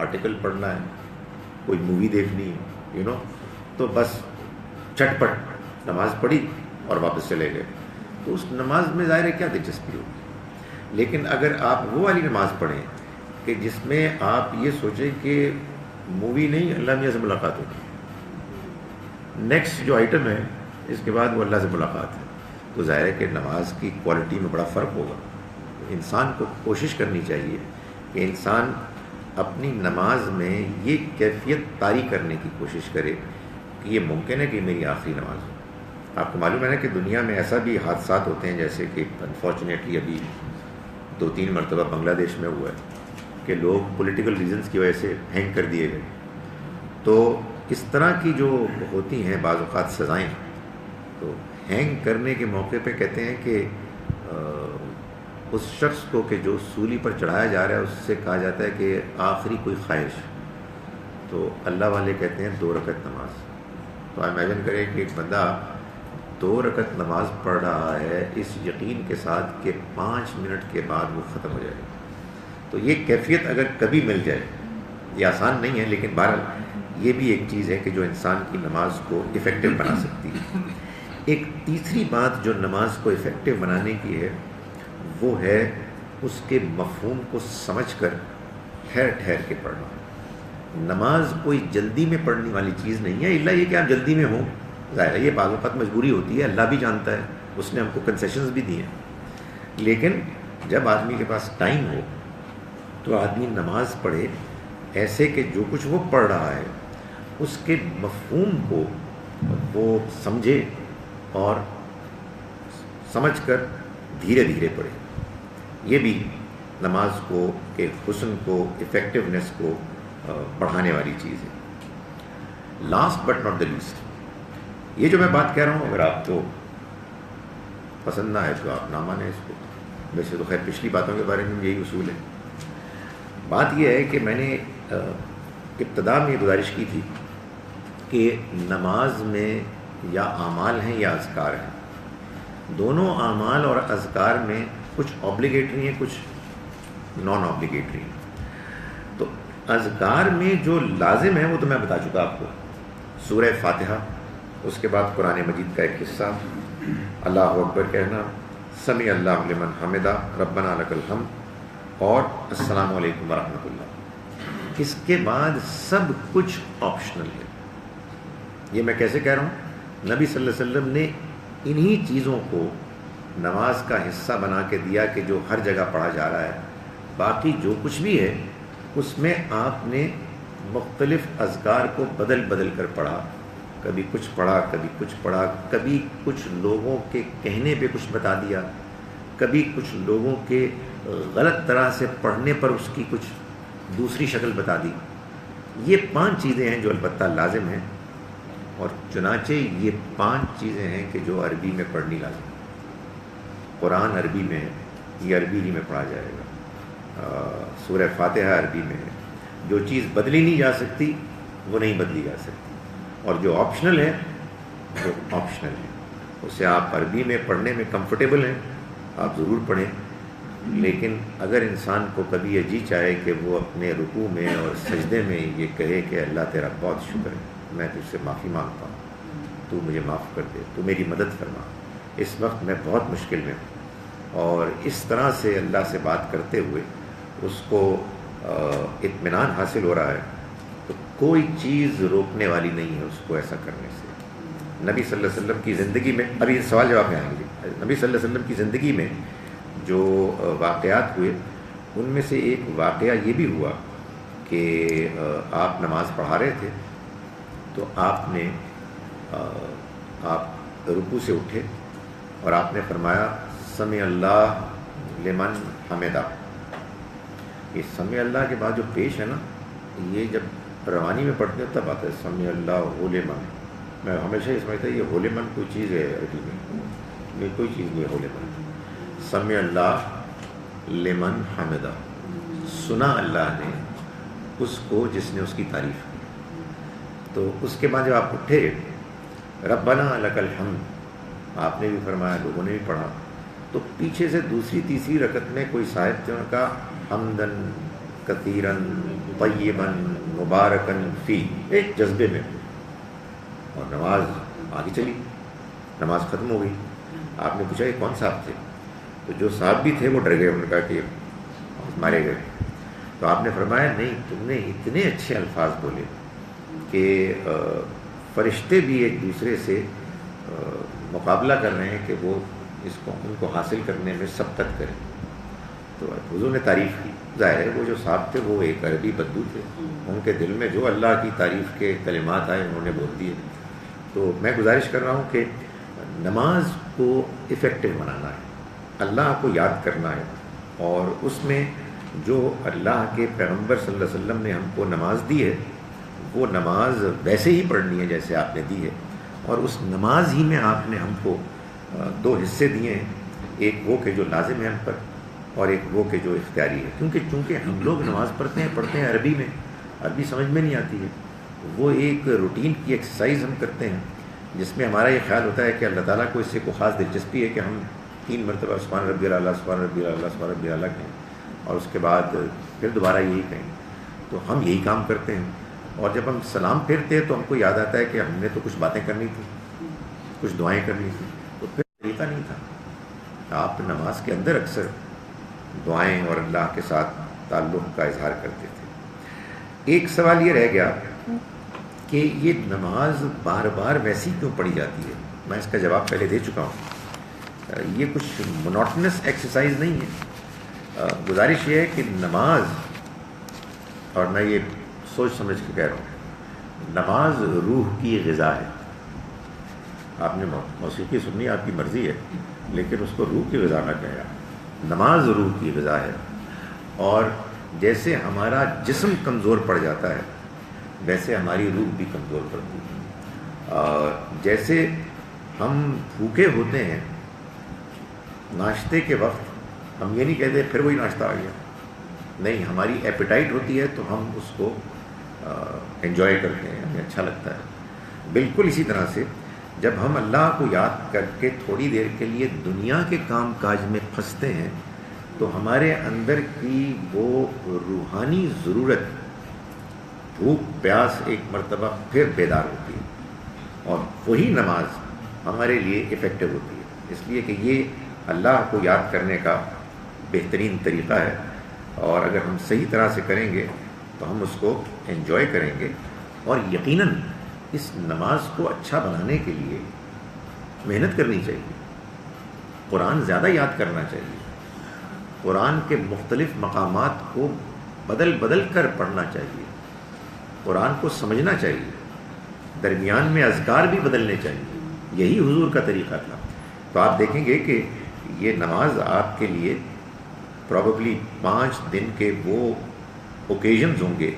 Article پڑھنا ہے, کوئی مووی دیکھنی ہے, تو بس چٹ پٹ نماز پڑھی اور واپس چلے گئے, تو اس نماز میں ظاہر ہے کیا دلچسپی ہوگی. لیکن اگر آپ وہ والی نماز پڑھیں کہ جس میں آپ یہ سوچیں کہ مووی نہیں, اللہ میاں سے ملاقات ہوگی, نیکسٹ جو آئٹم ہے اس کے بعد وہ اللہ سے ملاقات ہے, تو ظاہر ہے کہ نماز کی کوالٹی میں بڑا فرق ہوگا. انسان کو کوشش کرنی چاہیے کہ انسان اپنی نماز میں یہ کیفیت طاری کرنے کی کوشش کرے کہ یہ ممکن ہے کہ میری آخری نماز ہو. آپ کو معلوم ہے نا کہ دنیا میں ایسا بھی حادثات ہوتے ہیں, جیسے کہ انفارچونیٹلی ابھی 2-3 مرتبہ بنگلہ دیش میں ہوا ہے کہ لوگ پولیٹیکل ریزنز کی وجہ سے ہینگ کر دیے گئے. تو اس طرح کی جو ہوتی ہیں بعض اوقات سزائیں, تو ہینگ کرنے کے موقع پہ کہتے ہیں کہ اس شخص کو کہ جو سولی پر چڑھایا جا رہا ہے اس سے کہا جاتا ہے کہ آخری کوئی خواہش, تو اللہ والے کہتے ہیں 2 رکعت نماز. تو امیجن کریں کہ ایک بندہ 2 رکعت نماز پڑھ رہا ہے اس یقین کے ساتھ کہ 5 منٹ کے بعد وہ ختم ہو جائے گا. تو یہ کیفیت اگر کبھی مل جائے, یہ آسان نہیں ہے, لیکن بہرحال یہ بھی ایک چیز ہے کہ جو انسان کی نماز کو افیکٹو بنا سکتی ہے. ایک تیسری بات جو نماز کو افیکٹو بنانے کی ہے وہ ہے اس کے مفہوم کو سمجھ کر ٹھہر ٹھہر کے پڑھنا. نماز کوئی جلدی میں پڑھنے والی چیز نہیں ہے, الا یہ کہ آپ جلدی میں ہوں, ظاہر ہے یہ بعض اوقات مجبوری ہوتی ہے, اللہ بھی جانتا ہے, اس نے ہم کو کنسیشنز بھی دیے ہیں. لیکن جب آدمی کے پاس ٹائم ہو تو آدمی نماز پڑھے ایسے کہ جو کچھ وہ پڑھ رہا ہے اس کے مفہوم کو وہ سمجھے اور سمجھ کر دھیرے دھیرے پڑھے. یہ بھی نماز کو کے حسن کو, افیکٹونیس کو بڑھانے والی چیز ہے. Last but not the least, یہ جو میں بات کہہ رہا ہوں اگر آپ کو پسند نہ آئے تو آپ نہ مانیں اس کو. ویسے تو خیر پچھلی باتوں کے بارے میں یہی اصول ہے. بات یہ ہے کہ میں نے ابتدا میں یہ گزارش کی تھی کہ نماز میں یا اعمال ہیں یا اذکار ہیں, دونوں اعمال اور اذکار میں کچھ اوبلیگیٹری ہیں کچھ نان اوبلیگیٹری ہیں. تو اذکار میں جو لازم ہے وہ تو میں بتا چکا آپ کو, سورہ فاتحہ, اس کے بعد قرآن مجید کا ایک حصہ, اللہ اکبر کہنا, سمیع اللہ لمن حمدہ, ربنا لک الحمد, اور السلام علیکم ورحمۃ اللہ. اس کے بعد سب کچھ آپشنل ہے. یہ میں کیسے کہہ رہا ہوں, نبی صلی اللہ علیہ وسلم نے انہی چیزوں کو نماز کا حصہ بنا کے دیا کہ جو ہر جگہ پڑھا جا رہا ہے. باقی جو کچھ بھی ہے اس میں آپ نے مختلف اذکار کو بدل بدل کر پڑھا, کبھی کچھ پڑھا کبھی کچھ پڑھا, کبھی کچھ لوگوں کے کہنے پہ کچھ بتا دیا, کبھی کچھ لوگوں کے غلط طرح سے پڑھنے پر اس کی کچھ دوسری شکل بتا دی. یہ 5 چیزیں ہیں جو البتہ لازم ہیں, اور چنانچہ یہ 5 چیزیں ہیں کہ جو عربی میں پڑھنی لازم ہے. قرآن عربی میں ہے, یہ عربی ہی میں پڑھا جائے گا. سورہ فاتحہ عربی میں ہے. جو چیز بدلی نہیں جا سکتی وہ نہیں بدلی جا سکتی, اور جو آپشنل ہے وہ آپشنل ہے. اسے آپ عربی میں پڑھنے میں کمفرٹیبل ہیں آپ ضرور پڑھیں, لیکن اگر انسان کو کبھی یہ جی چاہے کہ وہ اپنے رکوع میں اور سجدے میں یہ کہے کہ اللہ تیرا بہت شکر ہے, میں تجھ سے معافی مانگتا ہوں, تو مجھے معاف کر دے, تو میری مدد فرما, اس وقت میں بہت مشکل میں ہوں, اور اس طرح سے اللہ سے بات کرتے ہوئے اس کو اطمینان حاصل ہو رہا ہے, تو کوئی چیز روکنے والی نہیں ہے اس کو ایسا کرنے سے. نبی صلی اللہ علیہ وسلم کی زندگی میں, ابھی سوال جواب میں آئیں گے, نبی صلی اللہ علیہ وسلم کی زندگی میں جو واقعات ہوئے ان میں سے ایک واقعہ یہ بھی ہوا کہ آپ نماز پڑھا رہے تھے, تو آپ نے آپ رکوع سے اٹھے اور آپ نے فرمایا سمیع اللہ لمن حمدہ. یہ سمیع اللہ کے بعد جو پیش ہے نا, یہ جب روانی میں پڑھتے ہیں تب آتا ہے سمیع اللہ لمن. میں ہمیشہ یہ سمجھتا یہ ہو لمن کوئی چیز ہے عربی میں, یہ کوئی چیز نہیں ہے ہو لمن. سمیع اللہ لمن حمدہ, سنا اللہ نے اس کو جس نے اس کی تعریف کی. تو اس کے بعد جب آپ اٹھے ربنا لک الحمد, آپ نے بھی فرمایا, لوگوں نے بھی پڑھا, تو پیچھے سے دوسری تیسری رکعت میں کوئی صاحب تھے, ان کا حمدن کثیرن طیبا مبارکا فی، ایک جذبے میں، اور نماز آگے چلی، نماز ختم ہو گئی. آپ نے پوچھا یہ کون صاحب تھے؟ تو جو صاحب بھی تھے وہ ڈر گئے، انہوں نے کہا کہ مارے گئے. تو آپ نے فرمایا نہیں، تم نے اتنے اچھے الفاظ بولے کہ فرشتے بھی ایک دوسرے سے مقابلہ کر رہے ہیں کہ وہ ان کو حاصل کرنے میں سبقت کریں. تو حضور نے تعریف کی. ظاہر ہے وہ جو صاحب تھے وہ ایک عربی بدو تھے، ان کے دل میں جو اللہ کی تعریف کے کلمات آئے انہوں نے بول دیے. تو میں گزارش کر رہا ہوں کہ نماز کو افیکٹو بنانا ہے، اللہ کو یاد کرنا ہے، اور اس میں جو اللہ کے پیغمبر صلی اللہ علیہ وسلم نے ہم کو نماز دی ہے وہ نماز ویسے ہی پڑھنی ہے جیسے آپ نے دی ہے. اور اس نماز ہی میں آپ نے ہم کو دو حصے دیے ہیں، ایک وہ کہ جو لازم ہے ہم پر، اور ایک وہ کہ جو اختیاری ہے. چونکہ ہم لوگ نماز پڑھتے ہیں عربی میں، عربی سمجھ میں نہیں آتی ہے. وہ ایک روٹین کی ایکسرسائز ہم کرتے ہیں جس میں ہمارا یہ خیال ہوتا ہے کہ اللہ تعالیٰ کو اس سے کوئی خاص دلچسپی ہے کہ ہم 3 مرتبہ سبحان ربی الاعلیٰ، سبحان ربی الاعلیٰ، سبحان ربی الاعلیٰ کہیں، اور اس کے بعد پھر دوبارہ یہی کہیں. تو ہم یہی کام کرتے ہیں، اور جب ہم سلام پھیرتے ہیں تو ہم کو یاد آتا ہے کہ ہم نے تو کچھ باتیں کرنی تھی، کچھ دعائیں کرنی تھی. تو پھر طریقہ نہیں تھا. آپ نماز کے اندر اکثر دعائیں اور اللہ کے ساتھ تعلق کا اظہار کرتے تھے. ایک سوال یہ رہ گیا کہ یہ نماز بار بار ویسی کیوں پڑھی جاتی ہے؟ میں اس کا جواب پہلے دے چکا ہوں. یہ کچھ مونوٹنس ایکسرسائز نہیں ہے. گزارش یہ ہے کہ نماز، اور میں یہ سوچ سمجھ کے کہہ رہا ہوں، نماز روح کی غذا ہے. آپ نے موسیقی سنی، آپ کی مرضی ہے، لیکن اس کو روح کی غذا نہ کہا. نماز روح کی غذا ہے. اور جیسے ہمارا جسم کمزور پڑ جاتا ہے ویسے ہماری روح بھی کمزور پڑتی ہے. جیسے ہم بھوکے ہوتے ہیں ناشتے کے وقت، ہم یہ نہیں کہتے پھر وہی ناشتہ آ گیا، نہیں، ہماری ایپیٹائٹ ہوتی ہے تو ہم اس کو انجوائے کرتے ہیں، ہمیں اچھا لگتا ہے. بالکل اسی طرح سے جب ہم اللہ کو یاد کر کے تھوڑی دیر کے لیے دنیا کے کام کاج میں پھنستے ہیں تو ہمارے اندر کی وہ روحانی ضرورت، بھوک پیاس ایک مرتبہ پھر بیدار ہوتی ہے، اور وہی نماز ہمارے لیے افیکٹو ہوتی ہے. اس لیے کہ یہ اللہ کو یاد کرنے کا بہترین طریقہ ہے، اور اگر ہم صحیح طرح سے کریں گے تو ہم اس کو انجوائے کریں گے. اور یقیناً اس نماز کو اچھا بنانے کے لیے محنت کرنی چاہیے، قرآن زیادہ یاد کرنا چاہیے، قرآن کے مختلف مقامات کو بدل بدل کر پڑھنا چاہیے، قرآن کو سمجھنا چاہیے، درمیان میں اذکار بھی بدلنے چاہیے. یہی حضور کا طریقہ تھا. تو آپ دیکھیں گے کہ یہ نماز آپ کے لیے پروبیبلی 5 دن کے وہ اوکیزنز ہوں گے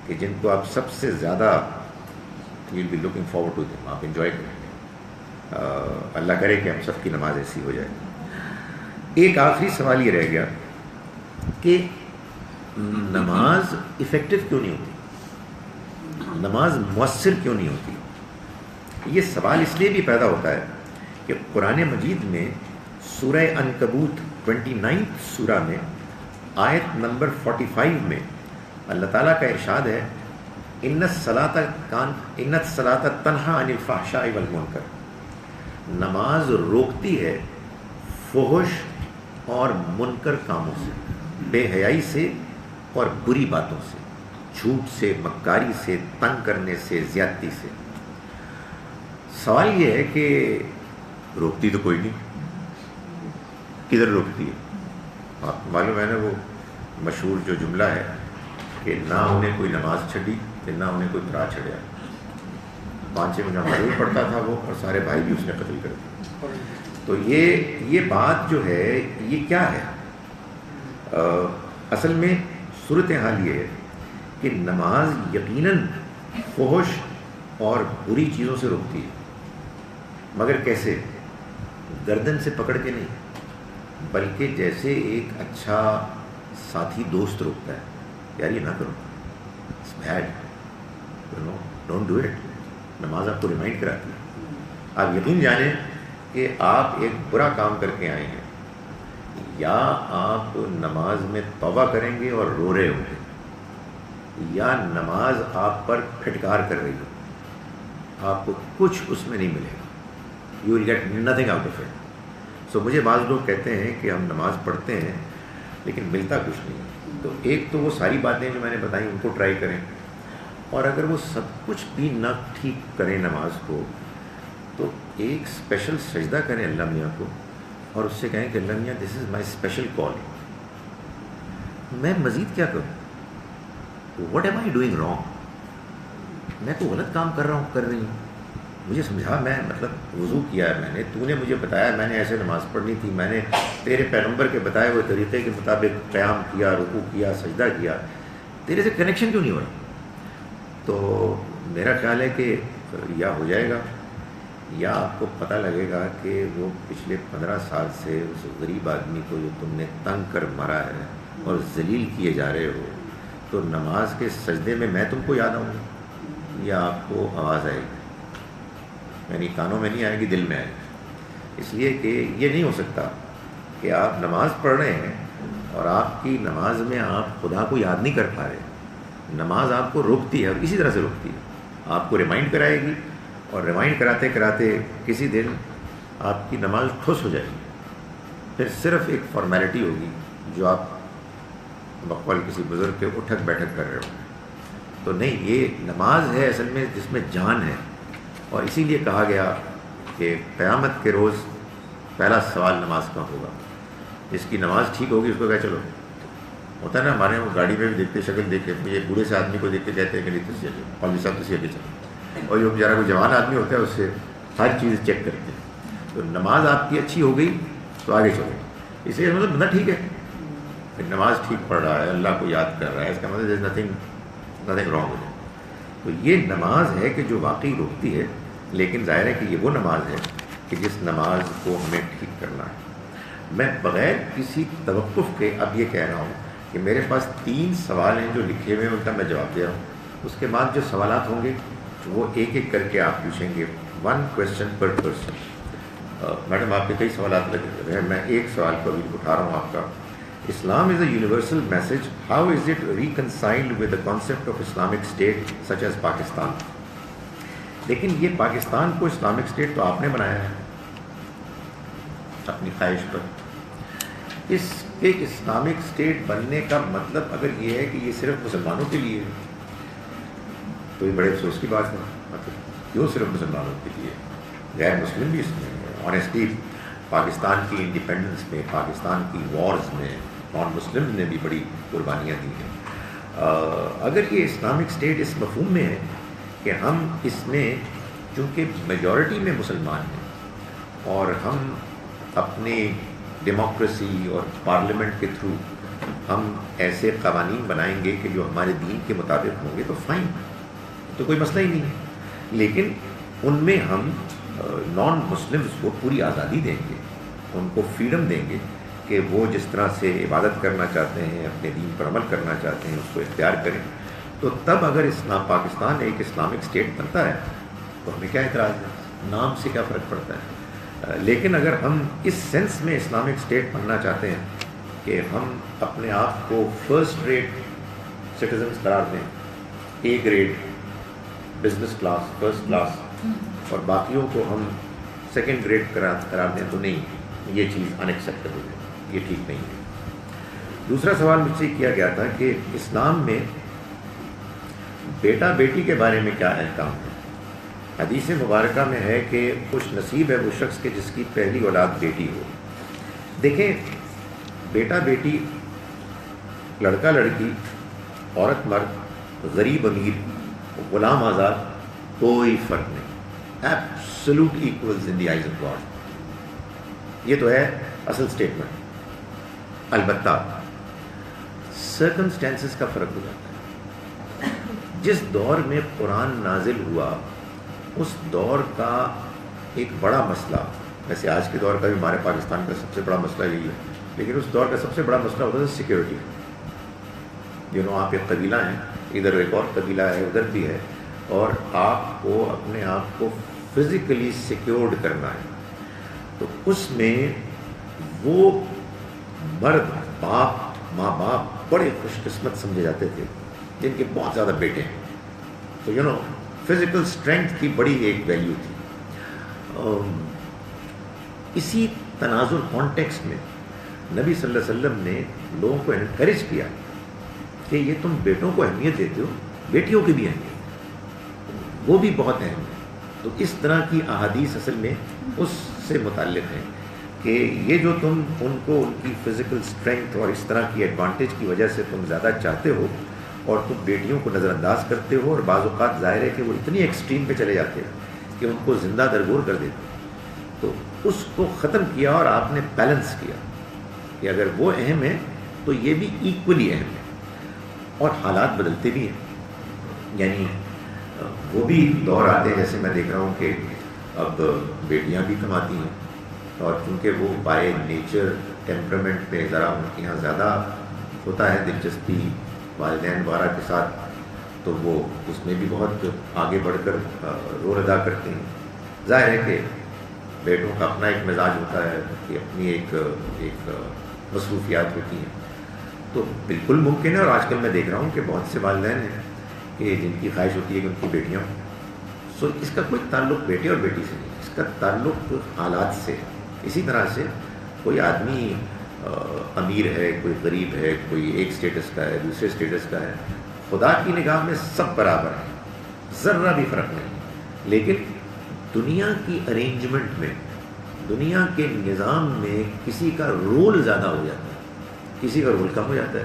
کہ جن کو آپ سب سے زیادہ will be looking forward to them, آپ انجوائے کریں گے. اللہ کرے کہ ہم سب کی نماز ایسی ہو جائے. ایک آخری سوال یہ رہ گیا کہ نماز افیکٹو کیوں نہیں ہوتی، نماز مؤثر کیوں نہیں ہوتی. یہ سوال اس لیے بھی پیدا ہوتا ہے کہ قرآن مجید میں سورہ عنکبوت 29 سورہ میں آیت نمبر 45 میں اللہ تعالیٰ کا ارشاد ہے، ان الصلاۃ تنہی عن الفحشاء والمنکر. نماز روکتی ہے فحش اور منکر کاموں سے، بے حیائی سے اور بری باتوں سے، جھوٹ سے، مکاری سے، تنگ کرنے سے، زیادتی سے. سوال یہ ہے کہ روکتی تو کوئی نہیں، کدھر روکتی ہے؟ آپ معلوم ہے نا وہ مشہور جو جملہ ہے کہ نہ انہیں کوئی نماز چھڈی کہ نہ انہیں کوئی ترا چھڑیا. 5 مہینہ معلوم پڑتا تھا وہ، اور سارے بھائی بھی اس نے قتل کر دیے. تو یہ بات جو ہے یہ کیا ہے؟ اصل میں صورتحال یہ ہے کہ نماز یقیناً فحش اور بری چیزوں سے روکتی ہے، مگر کیسے؟ گردن سے پکڑ کے نہیں، بلکہ جیسے ایک اچھا ساتھی دوست روکتا ہے، یار یہ نہ کرو، it's bad, don't do it. نماز آپ کو ریمائنڈ کراتی ہے. آپ یقین جانیں کہ آپ ایک برا کام کر کے آئے ہیں، یا آپ نماز میں توبہ کریں گے اور رو رہے ہوں گے، یا نماز آپ پر پھٹکار کر رہی ہے، آپ کو کچھ اس میں نہیں ملے گا. You will get nothing out of it. So مجھے بعض لوگ کہتے ہیں کہ ہم نماز پڑھتے ہیں لیکن ملتا کچھ نہیں. تو ایک تو وہ ساری باتیں جو میں نے بتائیں ان کو ٹرائی کریں، اور اگر وہ سب کچھ بھی نہ ٹھیک کریں نماز کو، تو ایک اسپیشل سجدہ کریں اللہ میاں کو اور اس سے کہیں کہ اللہ میاں دس از مائی اسپیشل کال، میں مزید کیا کروں؟ What am I doing wrong? میں تو غلط کام کر رہی ہوں. مجھے سمجھا، میں مطلب وضو کیا ہے میں نے، تو نے مجھے بتایا میں نے ایسے نماز پڑھنی تھی، میں نے تیرے پیغمبر کے بتائے ہوئے طریقے کے مطابق قیام کیا، رکوع کیا، سجدہ کیا، تیرے سے کنیکشن کیوں نہیں ہو رہا؟ تو میرا خیال ہے کہ یا ہو جائے گا یا آپ کو پتہ لگے گا کہ وہ پچھلے 15 سال سے اس غریب آدمی کو جو تم نے تنگ کر مرا ہے اور ذلیل کیے جا رہے ہو، تو نماز کے سجدے میں تم کو یاد آؤں گا یا آپ کو آواز آئے گی؟ یعنی کانوں میں نہیں آئے گی، دل میں آئے گی. اس لیے کہ یہ نہیں ہو سکتا کہ آپ نماز پڑھ رہے ہیں اور آپ کی نماز میں آپ خدا کو یاد نہیں کر پا رہے. نماز آپ کو روکتی ہے اور اسی طرح سے روکتی ہے، آپ کو ریمائنڈ کرائے گی، اور ریمائنڈ کراتے کراتے کسی دن آپ کی نماز ٹھوس ہو جائے گی. پھر صرف ایک فارمیلٹی ہوگی جو آپ بقول کسی بزرگ کے اٹھک بیٹھک کر رہے ہوں. تو نہیں، یہ نماز ہے اصل میں جس میں جان ہے. اور اسی لیے کہا گیا کہ قیامت کے روز پہلا سوال نماز کا ہوگا. جس کی نماز ٹھیک ہوگی اس کو کہا چلو، ہوتا ہے نا ہمارے وہ گاڑی میں بھی دیکھتے، شکل دیکھ کے مجھے بوڑھے سے آدمی کو دیکھ کے کہتے ہیں کہ نہیں تجھے پالوی صاحب تجھے بھی چلو، اور جو بیچارہ کوئی جوان آدمی ہوتا ہے اس سے ہر چیز چیک کرتے ہیں. تو نماز آپ کی اچھی ہو گئی تو آگے چلو. اس لیے مطلب بندہ ٹھیک ہے، نماز ٹھیک پڑھ رہا ہے، اللہ کو یاد کر رہا ہے، اس کا مطلب نتھنگ رانگ ہو جائے. تو یہ نماز ہے کہ جو واقعی روکتی ہے، لیکن ظاہر ہے کہ یہ وہ نماز ہے کہ جس نماز کو ہمیں ٹھیک کرنا ہے. میں بغیر کسی توقف کے اب یہ کہہ رہا ہوں کہ میرے پاس 3 سوال ہیں جو لکھے ہوئے ہیں، ان کا میں جواب دے رہا ہوں. اس کے بعد جو سوالات ہوں گے وہ ایک ایک کر کے آپ پوچھیں گے، 1 question per person. میڈم آپ کے کئی سوالات لگے ہیں، میں ایک سوال کو ابھی اٹھا رہا ہوں آپ کا. Islam is a universal message. How is it reconciled with the concept of Islamic State such as Pakistan? لیکن یہ پاکستان کو اسلامک اسٹیٹ تو آپ نے بنایا ہے اپنی خواہش پر. اس کے اسلامک اسٹیٹ بننے کا مطلب اگر یہ ہے کہ یہ صرف مسلمانوں کے لیے ہے تو یہ بڑے افسوس کی بات ہے. مطلب کیوں صرف مسلمانوں کے لیے؟ غیر مسلم بھی اس میں آنیسٹلی پاکستان کی انڈیپینڈنس میں، پاکستان کی وارز میں نان مسلم نے بھی بڑی قربانیاں دی ہیں. اگر یہ اسلامک اسٹیٹ اس مفہوم میں ہے کہ ہم اس میں چونکہ میجورٹی میں مسلمان ہیں اور ہم اپنی ڈیموکریسی اور پارلیمنٹ کے تھرو ہم ایسے قوانین بنائیں گے کہ جو ہمارے دین کے مطابق ہوں گے تو فائن، تو کوئی مسئلہ ہی نہیں ہے. لیکن ان میں ہم نان مسلمز کو پوری آزادی دیں گے، ان کو فریڈم دیں گے کہ وہ جس طرح سے عبادت کرنا چاہتے ہیں، اپنے دین پر عمل کرنا چاہتے ہیں، اس کو اختیار کریں. تو تب اگر پاکستان ایک اسلامک اسٹیٹ بنتا ہے تو ہمیں کیا اعتراض ہے؟ نام سے کیا فرق پڑتا ہے؟ لیکن اگر ہم اس سینس میں اسلامک اسٹیٹ بننا چاہتے ہیں کہ ہم اپنے آپ کو فرسٹ ریٹ سٹیزنز قرار دیں، A grade business class, first class, اور باقیوں کو ہم سیکنڈ گریڈ قرار دیں، تو نہیں، یہ چیز ان ایکسیپٹیبل ہے، یہ ٹھیک نہیں ہے. دوسرا سوال مجھ سے کیا گیا تھا کہ اسلام میں بیٹا بیٹی کے بارے میں کیا احکام ہے. حدیث مبارکہ میں ہے کہ خوش نصیب ہے وہ شخص کے جس کی پہلی اولاد بیٹی ہو. دیکھیں، بیٹا بیٹی، لڑکا لڑکی، عورت مرد، غریب امیر، غلام آزاد، کوئی فرق نہیں. Absolute equals in the eyes of God. یہ تو ہے اصل اسٹیٹمنٹ. البتہ سرکمسٹینسز کا فرق ہو جاتا ہے. جس دور میں قرآن نازل ہوا اس دور کا ایک بڑا مسئلہ، ویسے آج کے دور کا بھی ہمارے پاکستان کا سب سے بڑا مسئلہ یہی ہے، لیکن اس دور کا سب سے بڑا مسئلہ ہوتا ہے سیکیورٹی. آپ ایک قبیلہ ہیں، ادھر ایک اور قبیلہ ہے، ادھر بھی ہے، اور آپ کو اپنے آپ کو فزیکلی سیکیورڈ کرنا ہے. تو اس میں وہ مرد، باپ، ماں باپ بڑے خوش قسمت سمجھے جاتے تھے جن کے بہت زیادہ بیٹے ہیں. تو فزیکل اسٹرینتھ کی بڑی ایک ویلیو تھی. اسی تناظر کانٹیکسٹ میں نبی صلی اللہ علیہ وسلم نے لوگوں کو انکریج کیا کہ یہ تم بیٹوں کو اہمیت دیتے ہو, بیٹیوں کی بھی اہمیت, وہ بھی بہت اہم ہے. تو اس طرح کی احادیث اصل میں اس سے متعلق ہیں کہ یہ جو تم ان کو ان کی فزیکل اسٹرینتھ اور اس طرح کی ایڈوانٹیج کی وجہ سے تم زیادہ چاہتے ہو اور تم بیٹیوں کو نظر انداز کرتے ہو, اور بعض اوقات ظاہر ہے کہ وہ اتنی ایکسٹریم پہ چلے جاتے ہیں کہ ان کو زندہ درگور کر دیتے ہیں. تو اس کو ختم کیا اور آپ نے بیلنس کیا کہ اگر وہ اہم ہے تو یہ بھی ایکولی اہم ہے, اور حالات بدلتے بھی ہیں. یعنی وہ بھی دور آتے ہیں, جیسے میں دیکھ رہا ہوں کہ اب بیٹیاں بھی کماتی ہیں, اور چونکہ وہ بائی نیچر ٹیمپرمنٹ پہ ذرا ان کے یہاں زیادہ ہوتا ہے دلچسپی والدین وغیرہ کے ساتھ, تو وہ اس میں بھی بہت آگے بڑھ کر رول ادا کرتے ہیں. ظاہر ہے کہ بیٹوں کا اپنا ایک مزاج ہوتا ہے, کہ اپنی ایک مصروفیات ہوتی ہیں. تو بالکل ممکن ہے, اور آج کل میں دیکھ رہا ہوں کہ بہت سے والدین ہیں کہ جن کی خواہش ہوتی ہے کہ ان کی بیٹیاں ہوں. سو اس کا کوئی تعلق بیٹے اور بیٹی سے نہیں, اس کا تعلق حالات سے ہے. اسی طرح سے کوئی آدمی امیر ہے, کوئی غریب ہے, کوئی ایک اسٹیٹس کا ہے, دوسرے اسٹیٹس کا ہے, خدا کی نگاہ میں سب برابر ہیں, ذرہ بھی فرق نہیں. لیکن دنیا کی ارینجمنٹ میں, دنیا کے نظام میں کسی کا رول زیادہ ہو جاتا ہے, کسی کا رول کم ہو جاتا ہے.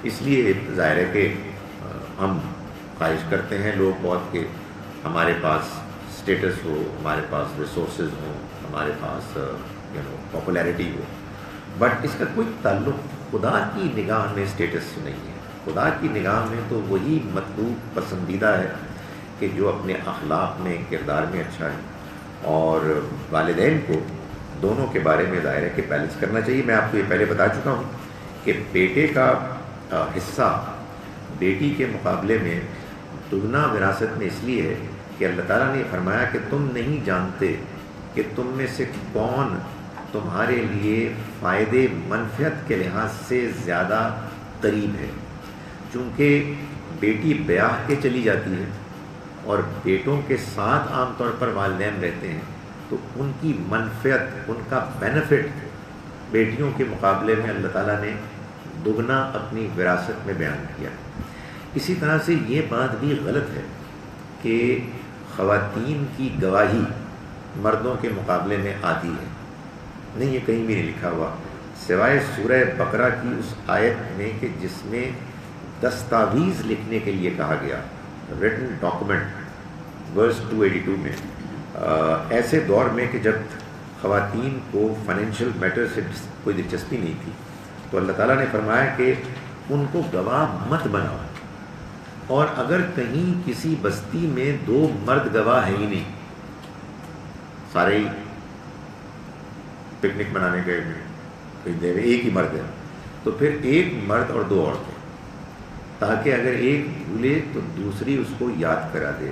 اس لیے ظاہر ہے کہ ہم خواہش کرتے ہیں لوگ بہت کہ ہمارے پاس اسٹیٹس ہو, ہمارے پاس ریسورسز ہوں, ہمارے پاس پاپولیرٹی ہو, بٹ اس کا کوئی تعلق خدا کی نگاہ میں اسٹیٹس سے نہیں ہے. خدا کی نگاہ میں تو وہی مطلوب پسندیدہ ہے کہ جو اپنے اخلاق میں, کردار میں اچھا ہے. اور والدین کو دونوں کے بارے میں ظاہر ہے کہ بیلنس کرنا چاہیے. میں آپ کو یہ پہلے بتا چکا ہوں کہ بیٹے کا حصہ بیٹی کے مقابلے میں دگنا وراثت میں اس لیے ہے کہ اللہ تعالیٰ نے فرمایا کہ تم نہیں جانتے کہ تم میں سے کون تمہارے لیے فائدے منفعت کے لحاظ سے زیادہ قریب ہے. چونکہ بیٹی بیاہ کے چلی جاتی ہے اور بیٹوں کے ساتھ عام طور پر والدین رہتے ہیں, تو ان کی منفعت, ان کا بینیفٹ بیٹیوں کے مقابلے میں اللہ تعالیٰ نے دگنا اپنی وراثت میں بیان کیا. اسی طرح سے یہ بات بھی غلط ہے کہ خواتین کی گواہی مردوں کے مقابلے میں آتی ہے. نہیں, یہ کہیں بھی نہیں لکھا ہوا سوائے سورہ بقرہ کی اس آیت میں کہ جس میں دستاویز لکھنے کے لیے کہا گیا, ریٹن ڈاکومنٹ, ورس 282 میں. ایسے دور میں کہ جب خواتین کو فائنینشیل میٹر سے کوئی دلچسپی نہیں تھی, تو اللہ تعالیٰ نے فرمایا کہ ان کو گواہ مت بناؤ, اور اگر کہیں کسی بستی میں 2 مرد گواہ ہیں ہی نہیں, سارے ہی پکنک منانے گئے کہیں دے ایک ہی مرد ہے, تو پھر 1 مرد اور 2 عورتیں, تاکہ اگر ایک بھولے تو دوسری اس کو یاد کرا دے.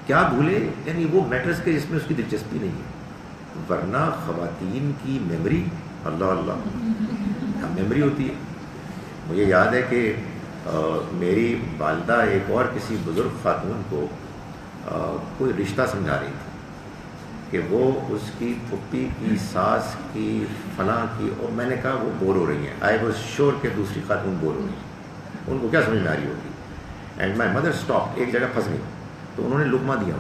کیا بھولے؟ یعنی وہ میٹرز کے جس میں اس کی دلچسپی نہیں ہے. ورنہ خواتین کی میموری, اللہ اللہ, کیا میموری ہوتی ہے. مجھے یاد ہے کہ میری والدہ ایک اور کسی بزرگ خاتون کو کوئی رشتہ سمجھا رہی تھی کہ وہ اس کی پھپھی کی ساس کی فلاں کی, اور میں نے کہا وہ بور ہو رہی ہیں. آئی واز شیور کہ دوسری خاتون بور ہو رہی ہیں, ان کو کیا سمجھ میں آ رہی ہوگی. اینڈ مائی مدر اسٹاپ, ایک جگہ پھنس گئی, تو انہوں نے لقمہ دیا.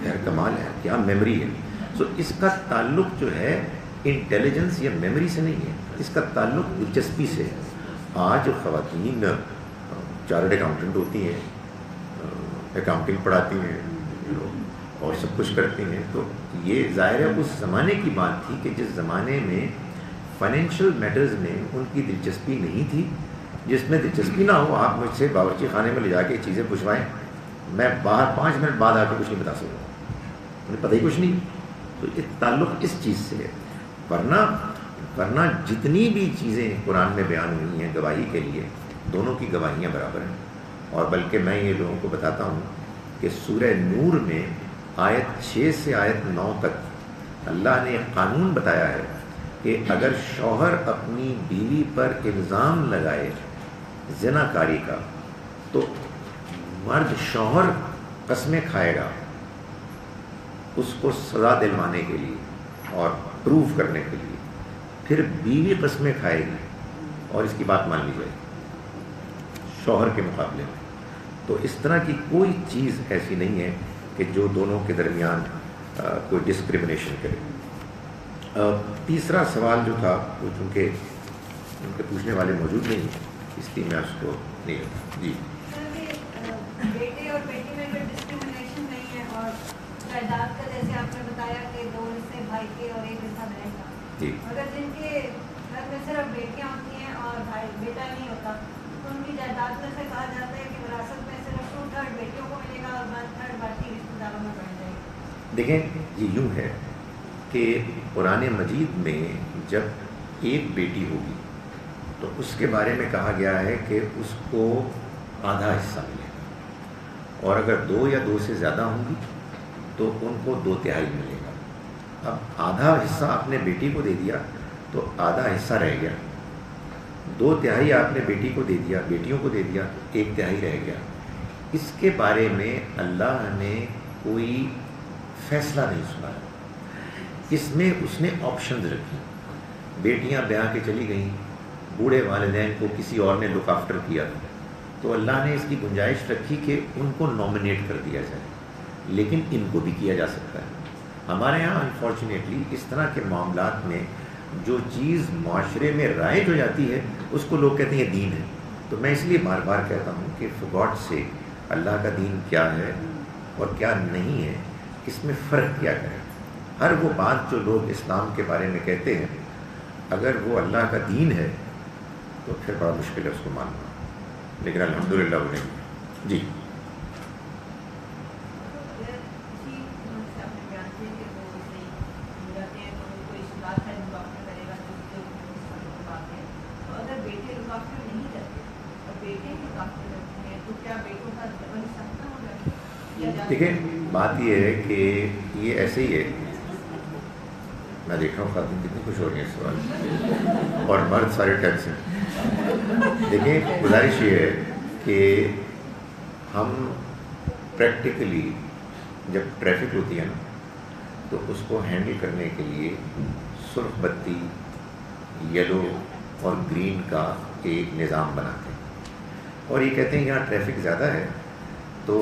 یار کمال ہے, کیا میموری ہے. سو اس کا تعلق جو ہے انٹیلیجنس یا میموری سے نہیں ہے, اس کا تعلق دلچسپی سے ہے. آج خواتین چارٹرڈ اکاؤنٹنٹ ہوتی ہیں, اکاؤنٹنگ پڑھاتی ہیں اور سب کچھ کرتی ہیں. تو یہ ظاہر ہے اس زمانے کی بات تھی کہ جس زمانے میں فائنینشیل میٹرز میں ان کی دلچسپی نہیں تھی. جس میں دلچسپی نہ ہو, آپ مجھ سے باورچی خانے میں لے جا کے چیزیں پوچھوائیں, میں باہر 5 منٹ بعد آ کے کچھ نہیں بتا سکتا, مجھے پتہ ہی کچھ نہیں. تو یہ تعلق اس چیز سے ہے. ورنہ جتنی بھی چیزیں قرآن میں بیان ہوئی ہیں گواہی کے لیے, دونوں کی گواہیاں برابر ہیں. اور بلکہ میں یہ لوگوں کو بتاتا ہوں کہ سورہ نور میں آیت 6 سے آیت 9 تک اللہ نے ایک قانون بتایا ہے کہ اگر شوہر اپنی بیوی پر الزام لگائے زنا کاری کا، تو مرد شوہر قسمیں کھائے گا اس کو سزا دلوانے کے لیے اور پروف کرنے کے لیے، پھر بیوی قسمیں کھائے گی اور اس کی بات مان لی جائے گی شوہر کے مقابلے میں۔ تو اس طرح کی کوئی چیز ایسی نہیں ہے کہ جو دونوں کے درمیان کوئی ڈسکریمنیشن کرے۔ تیسرا سوال جو تھا وہ چونکہ ان کے پوچھنے والے موجود نہیں ہیں اس لیے میں اس کو نہیں لیتا۔ جی بیٹے اور بیٹی میں کوئی ڈسکریمنیشن نہیں ہے، اور جائیداد کا جیسے آپ نے بتایا کہ 2 حصے بھائی کے اور 1 حصہ بہن کا، جی اگر جن کے گھر میں صرف بیٹیاں ہوتی ہیں اور بھائی بیٹا نہیں ہوتا تو ان کی جائیداد میں سے کہا جاتا ہے کہ وراثت میں صرف 2/3 بیٹیوں کو ملے گا اور 1/3 باقی رشتے داروں میں بڑھ جائے گا۔ دیکھیں، یہ یوں ہے کہ قرآن مجید میں جب ایک بیٹی ہوگی تو اس کے بارے میں کہا گیا ہے کہ اس کو آدھا حصہ ملے گا، اور اگر 2 یا 2 سے زیادہ ہوں گی تو ان کو 2/3 ملے گا۔ اب آدھا حصہ آپ نے بیٹی کو دے دیا تو آدھا حصہ رہ گیا، 2/3 آپ نے بیٹی کو دے دیا، بیٹیوں کو دے دیا، 1/3 رہ گیا۔ اس کے بارے میں اللہ نے کوئی فیصلہ نہیں سنا، اس میں اس نے آپشنز رکھی۔ بیٹیاں بیاہ کے چلی گئیں، بوڑھے والدین کو کسی اور نے لک آفٹر کیا، تو اللہ نے اس کی گنجائش رکھی کہ ان کو نامنیٹ کر دیا جائے، لیکن ان کو بھی کیا جا سکتا ہے۔ ہمارے ہاں انفارچونیٹلی اس طرح کے معاملات میں جو چیز معاشرے میں رائج ہو جاتی ہے اس کو لوگ کہتے ہیں یہ دین ہے۔ تو میں اس لیے بار بار کہتا ہوں کہ فار گاڈ سے اللہ کا دین کیا ہے اور کیا نہیں ہے، اس میں فرق کیا کریں۔ ہر وہ بات جو لوگ اسلام کے بارے میں کہتے ہیں اگر وہ اللہ کا دین ہے تو پھر بڑا مشکل ہے اس کو ماننا، لیکن الحمدللہ وہ نہیں۔ جی دیکھیں، بات یہ ہے کہ یہ ایسے ہی ہے، میں دیکھ رہا ہوں خاتون کتنی خوش ہو رہی ہیں اس سوال، اور مرد سارے ٹینس ہیں۔ دیکھیں، گزارش یہ ہے کہ ہم پریکٹیکلی جب ٹریفک ہوتی ہے نا تو اس کو ہینڈل کرنے کے لیے سرخ بتی، یلو اور گرین کا ایک نظام بناتے ہیں، اور یہ کہتے ہیں یہاں ٹریفک زیادہ ہے تو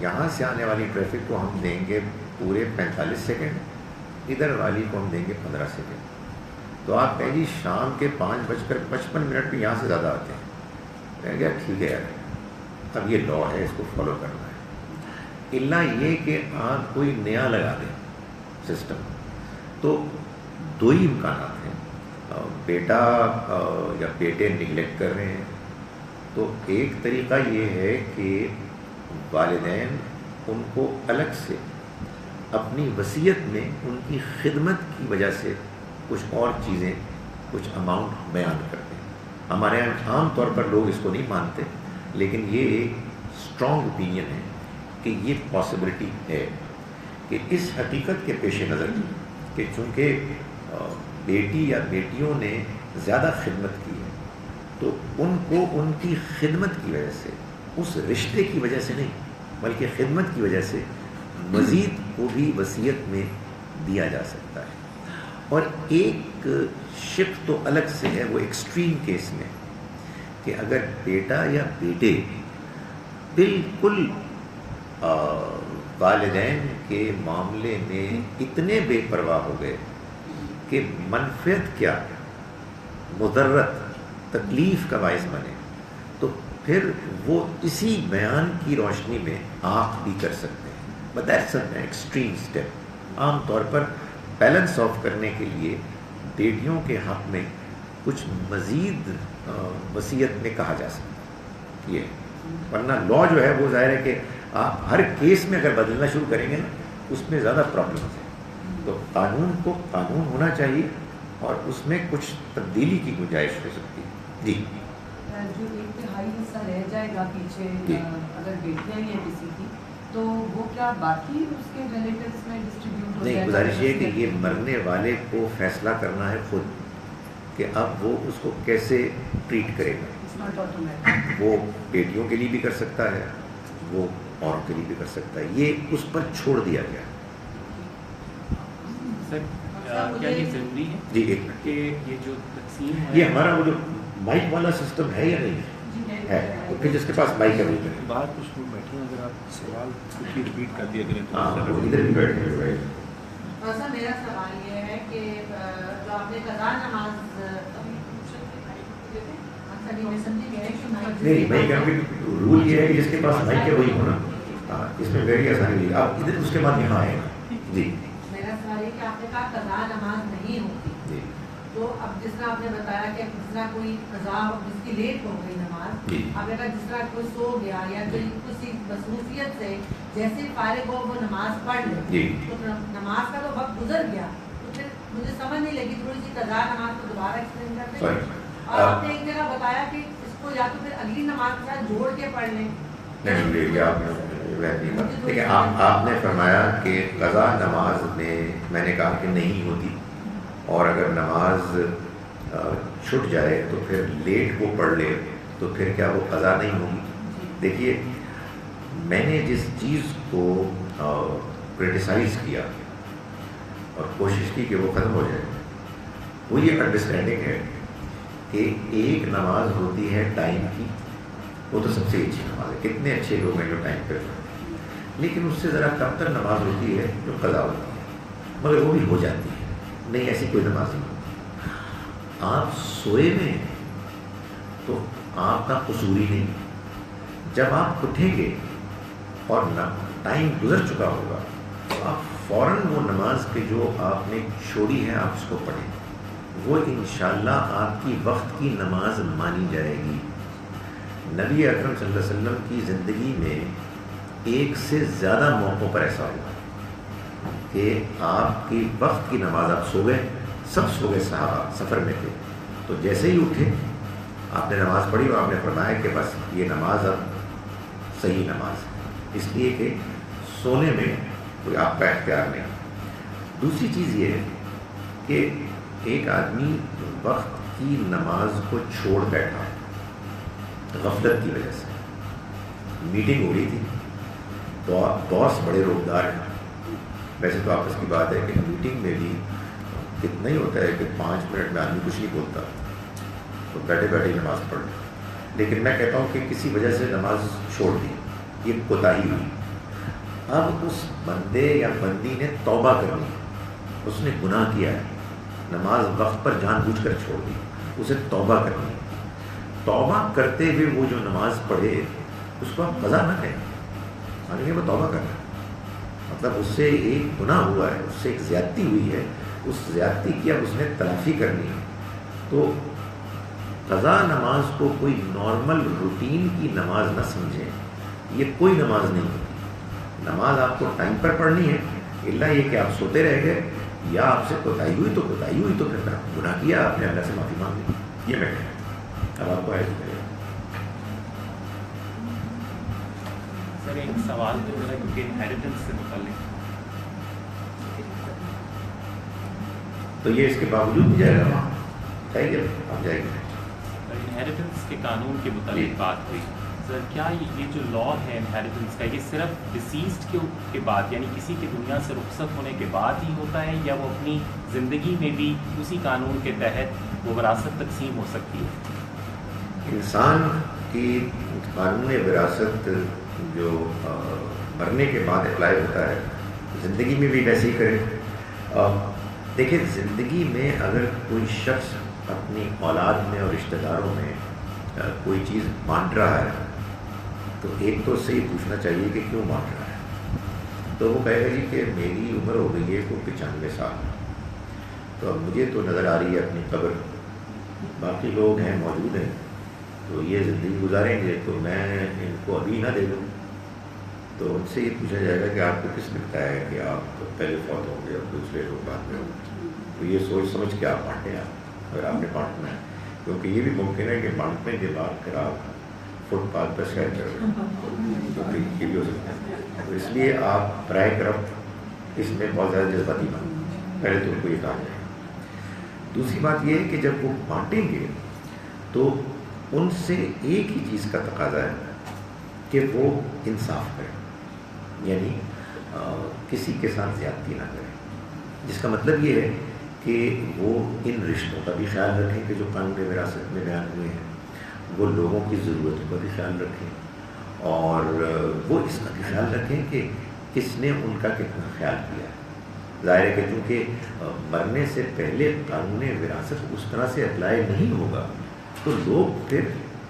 یہاں سے آنے والی ٹریفک کو ہم دیں گے پورے 45 سیکنڈ، ادھر والی کو ہم دیں گے 15 سیکنڈ۔ تو آپ کہیں جی شام کے 5:55 پہ یہاں سے زیادہ آتے ہیں، کہیں گے ٹھیک ہے یار، اب یہ لا ہے، اس کو فالو کرنا ہے، الا یہ کہ آپ کوئی نیا لگا دیں سسٹم۔ تو 2 ہی امکانات ہیں، بیٹا یا بیٹے نگلیکٹ کر رہے ہیں، تو ایک طریقہ یہ ہے کہ والدین ان کو الگ سے اپنی وصیت میں ان کی خدمت کی وجہ سے کچھ اور چیزیں، کچھ اماؤنٹ بیان کرتے ہیں۔ ہمارے یہاں عام طور پر لوگ اس کو نہیں مانتے، لیکن یہ ایک اسٹرانگ اوپینین ہے کہ یہ پاسبلٹی ہے کہ اس حقیقت کے پیش نظر کہ چونکہ بیٹی یا بیٹیوں نے زیادہ خدمت کی ہے تو ان کو ان کی خدمت کی وجہ سے، اس رشتے کی وجہ سے نہیں بلکہ خدمت کی وجہ سے مزید کو بھی وصیت میں دیا جا سکتا ہے۔ اور ایک شق تو الگ سے ہے، وہ ایکسٹریم کیس میں کہ اگر بیٹا یا بیٹے بالکل والدین کے معاملے میں اتنے بے پرواہ ہو گئے کہ منفعت کیا مضرت تکلیف کا باعث بنے، تو پھر وہ اسی بیان کی روشنی میں آنکھ بھی کر سکتے ہیں۔ But that's an extreme step. عام طور پر بیلنس آف کرنے کے لیے بیٹیوں کے حق میں کچھ مزید وصیت میں کہا جا سکتا ہے یہ، ورنہ لا جو ہے وہ ظاہر ہے کہ آپ ہر کیس میں اگر بدلنا شروع کریں گے نا اس میں زیادہ پرابلمس ہیں۔ تو قانون کو قانون ہونا چاہیے اور اس میں کچھ تبدیلی کی گنجائش ہو سکتی ہے۔ جی جو 1/3 حصہ رہ جائے گا پیچھے اگر بیٹیاں ہی ہیں کسی کی تو وہ کیا باقی اس کے ریلیٹیوز میں ڈسٹریبیوٹ ہو جائے گا؟ نہیں، گزارش یہ کہ یہ مرنے والے کو فیصلہ کرنا ہے خود کہ اب وہ اس کو کیسے ٹریٹ کرے گا۔ not automatic. وہ بیٹیوں کے لیے بھی کر سکتا ہے, وہ عورتوں کے لیے بھی کر سکتا ہے, یہ اس پر چھوڑ دیا گیا. سر کیا یہ ضروری ہے جی ایک منٹ, کہ یہ جو تقسیم ہے, یہ ہمارا وہ جو مائک والا سسٹم ہے یا نہیں ہے, تو پھر جس کے پاس مائک ہے وہ کرے. باہر کچھ لوگ بیٹھے ہیں, اگر آپ سوال کچھ ریپیٹ کر دیا کریں تو ہاں وہ ادھر بھی بیٹھے ہیں. سر میرا سوال یہ ہے کہ جو آپ نے قضا نماز نہیں, میں کہوں کہ رول یہ ہے کہ جس کے پاس مائک ہے وہی ہونا. ہاں اس میں ویری آسانی ہوئی, آپ ادھر اس کے بعد یہاں آئے گا. جی میرا سوال یہ کہ آپ نے کہا قضا نماز نہیں ہوتی, جی تو اب جس طرح آپ نے بتایا کہ جس طرح کوئی قضا جس کی لیٹ ہو گئی نماز, جی آپ نے کہا جس طرح کوئی سو گیا یا کوئی کسی مصروفیت سے جیسے فارغ ہو وہ نماز پڑھ لے, جی تو نماز کا تو وقت گزر گیا, تو پھر مجھے سمجھ نہیں لگی, تھوڑی سی قضا نماز کو دوبارہ ایکسپلین کرتے ہیں. اور آپ نے ایک جگہ بتایا کہ اس کو یا تو پھر اگلی نماز کے ساتھ جوڑ کے پڑھ لیں. نہیں یہ آپ نے دیکھیں, آپ نے فرمایا کہ قضا نماز میں نے کہا کہ نہیں ہوتی, اور اگر نماز چھٹ جائے تو پھر لیٹ وہ پڑھ لے تو پھر کیا وہ قضا نہیں ہوگی. دیکھیے میں نے جس چیز کو کرٹیسائز کیا اور کوشش کی کہ وہ ختم ہو جائے, وہ یہ انڈرسٹینڈنگ ہے کہ ایک نماز ہوتی ہے ٹائم کی, وہ تو سب سے اچھی نماز ہے, کتنے اچھے لوگ ہیں جو ٹائم پہ پڑھتے ہیں, لیکن اس سے ذرا کم تر نماز ہوتی ہے جو قضا ہوتی ہے, مگر وہ بھی ہو جاتی ہے. نہیں ایسی کوئی نماز نہیں ہوتی. آپ سوئے میں تو آپ کا قصور ہی نہیں, جب آپ اٹھیں گے اور ٹائم گزر چکا ہوگا تو آپ فوراً وہ نماز کے جو آپ نے چھوڑی ہے آپ اس کو پڑھیں, وہ انشاءاللہ آپ کی وقت کی نماز مانی جائے گی. نبی اکرم صلی اللہ علیہ وسلم کی زندگی میں ایک سے زیادہ موقعوں پر ایسا ہوا کہ آپ کی وقت کی نماز, آپ سو گئے, سب سو گئے, صحابہ سفر میں تھے, تو جیسے ہی اٹھے آپ نے نماز پڑھی اور آپ نے فرمایا کہ بس یہ نماز اب صحیح نماز ہے, اس لیے کہ سونے میں کوئی آپ کا اختیار نہیں. دوسری چیز یہ ہے کہ ایک آدمی وقت کی نماز کو چھوڑ بیٹھا غفلت کی وجہ سے. میٹنگ ہو رہی تھی, باس بڑے روبدار ہیں, ویسے تو آپس کی بات ہے کہ میٹنگ میں بھی اتنا ہی ہوتا ہے کہ 5 منٹ میں آدمی کچھ نہیں بولتا تو بیٹھے بیٹھے نماز پڑھ لیں, لیکن میں کہتا ہوں کہ کسی وجہ سے نماز چھوڑ دی, یہ کوتاہی ہوئی. اب اس بندے یا بندی نے توبہ کرنی, اس نے گناہ کیا ہے, نماز وقت پر جان بوجھ کر چھوڑ دی, اسے توبہ کرنی. توبہ کرتے ہوئے وہ جو نماز پڑھے اس کو آپ قضا نہ کہیں, مانیں وہ توبہ کر رہا ہے, مطلب اس سے ایک گناہ ہوا ہے, اس سے ایک زیادتی ہوئی ہے, اس زیادتی کی اب اس نے تلافی کرنی ہے. تو قضا نماز کو کوئی نارمل روٹین کی نماز نہ سمجھیں, یہ کوئی نماز نہیں ہوتی. نماز آپ کو ٹائم پر پڑھنی ہے, الا یہ کہ آپ سوتے رہ گئے یا آپ سے کوتاہی ہوئی تو کوتاہی ہوئی, تو پھر گناہ کیا آپ نے, اللہ سے معافی مانگ لی. یہ میں کہتا ہوں. اب آپ کو ہے سر ایک سوال جو ہے کیونکہ انہیریٹنس سے متعلق, تو یہ اس کے باوجود بھی جائے گا وہاں, چاہیے آپ جائیں گے. انہیریٹنس کے قانون کے متعلق بات ہوئی. سر کیا یہ جو لا ہے انہیریٹنس کا, یہ صرف ڈسیزڈ کے بعد یعنی کسی کے دنیا سے رخصت ہونے کے بعد ہی ہوتا ہے, یا وہ اپنی زندگی میں بھی اسی قانون کے تحت وہ وراثت تقسیم ہو سکتی ہے؟ انسان کی قانون وراثت جو مرنے کے بعد اپلائی ہوتا ہے, زندگی میں بھی ویسے ہی کرے. دیکھیں زندگی میں اگر کوئی شخص اپنی اولاد میں اور رشتہ داروں میں کوئی چیز بانٹ رہا ہے تو ایک تو اس سے یہ پوچھنا چاہیے کہ کیوں بانٹ رہا ہے. تو وہ کہے گا جی کہ میری عمر ہو گئی ہے کوئی 95 سال, تو اب مجھے تو نظر آ رہی ہے اپنی قبر, باقی لوگ ہیں موجود ہیں تو یہ زندگی گزاریں گے, تو میں ان کو ابھی نہ دے دوں. تو ان سے یہ پوچھا جائے گا کہ آپ کو کس نے بتایا ہے کہ آپ پہلے فوت ہوں گے اور دوسرے لوگ بعد میں ہوں گے. تو یہ سوچ سمجھ کے آپ بانٹیں, آپ اگر آپ نے بانٹنا ہے, کیونکہ یہ بھی ممکن ہے کہ بانٹنے کے بعد پھر آپ فٹ پاتھ پر سیر کر رہے ہیں, تو یہ بھی ہو سکتا ہے. تو اس لیے آپ برائے کرم اس میں بہت زیادہ جذباتی بن, پہلے تو ان کو یہ کہا جائے. دوسری بات یہ ہے کہ جب وہ بانٹیں گے تو ان سے ایک ہی چیز کا تقاضا ہے کہ وہ انصاف کریں، یعنی کسی کے ساتھ زیادتی نہ کریں، جس کا مطلب یہ ہے کہ وہ ان رشتوں کا بھی خیال رکھیں کہ جو قانون وراثت میں بیان ہوئے ہیں، وہ لوگوں کی ضرورتوں کا بھی خیال رکھیں، اور وہ اس کا بھی خیال رکھیں کہ کس نے ان کا کتنا خیال کیا ہے۔ ظاہر ہے کہ چونکہ مرنے سے پہلے قانون وراثت اس طرح سے اپلائی نہیں ہوگا تو لوگ پھر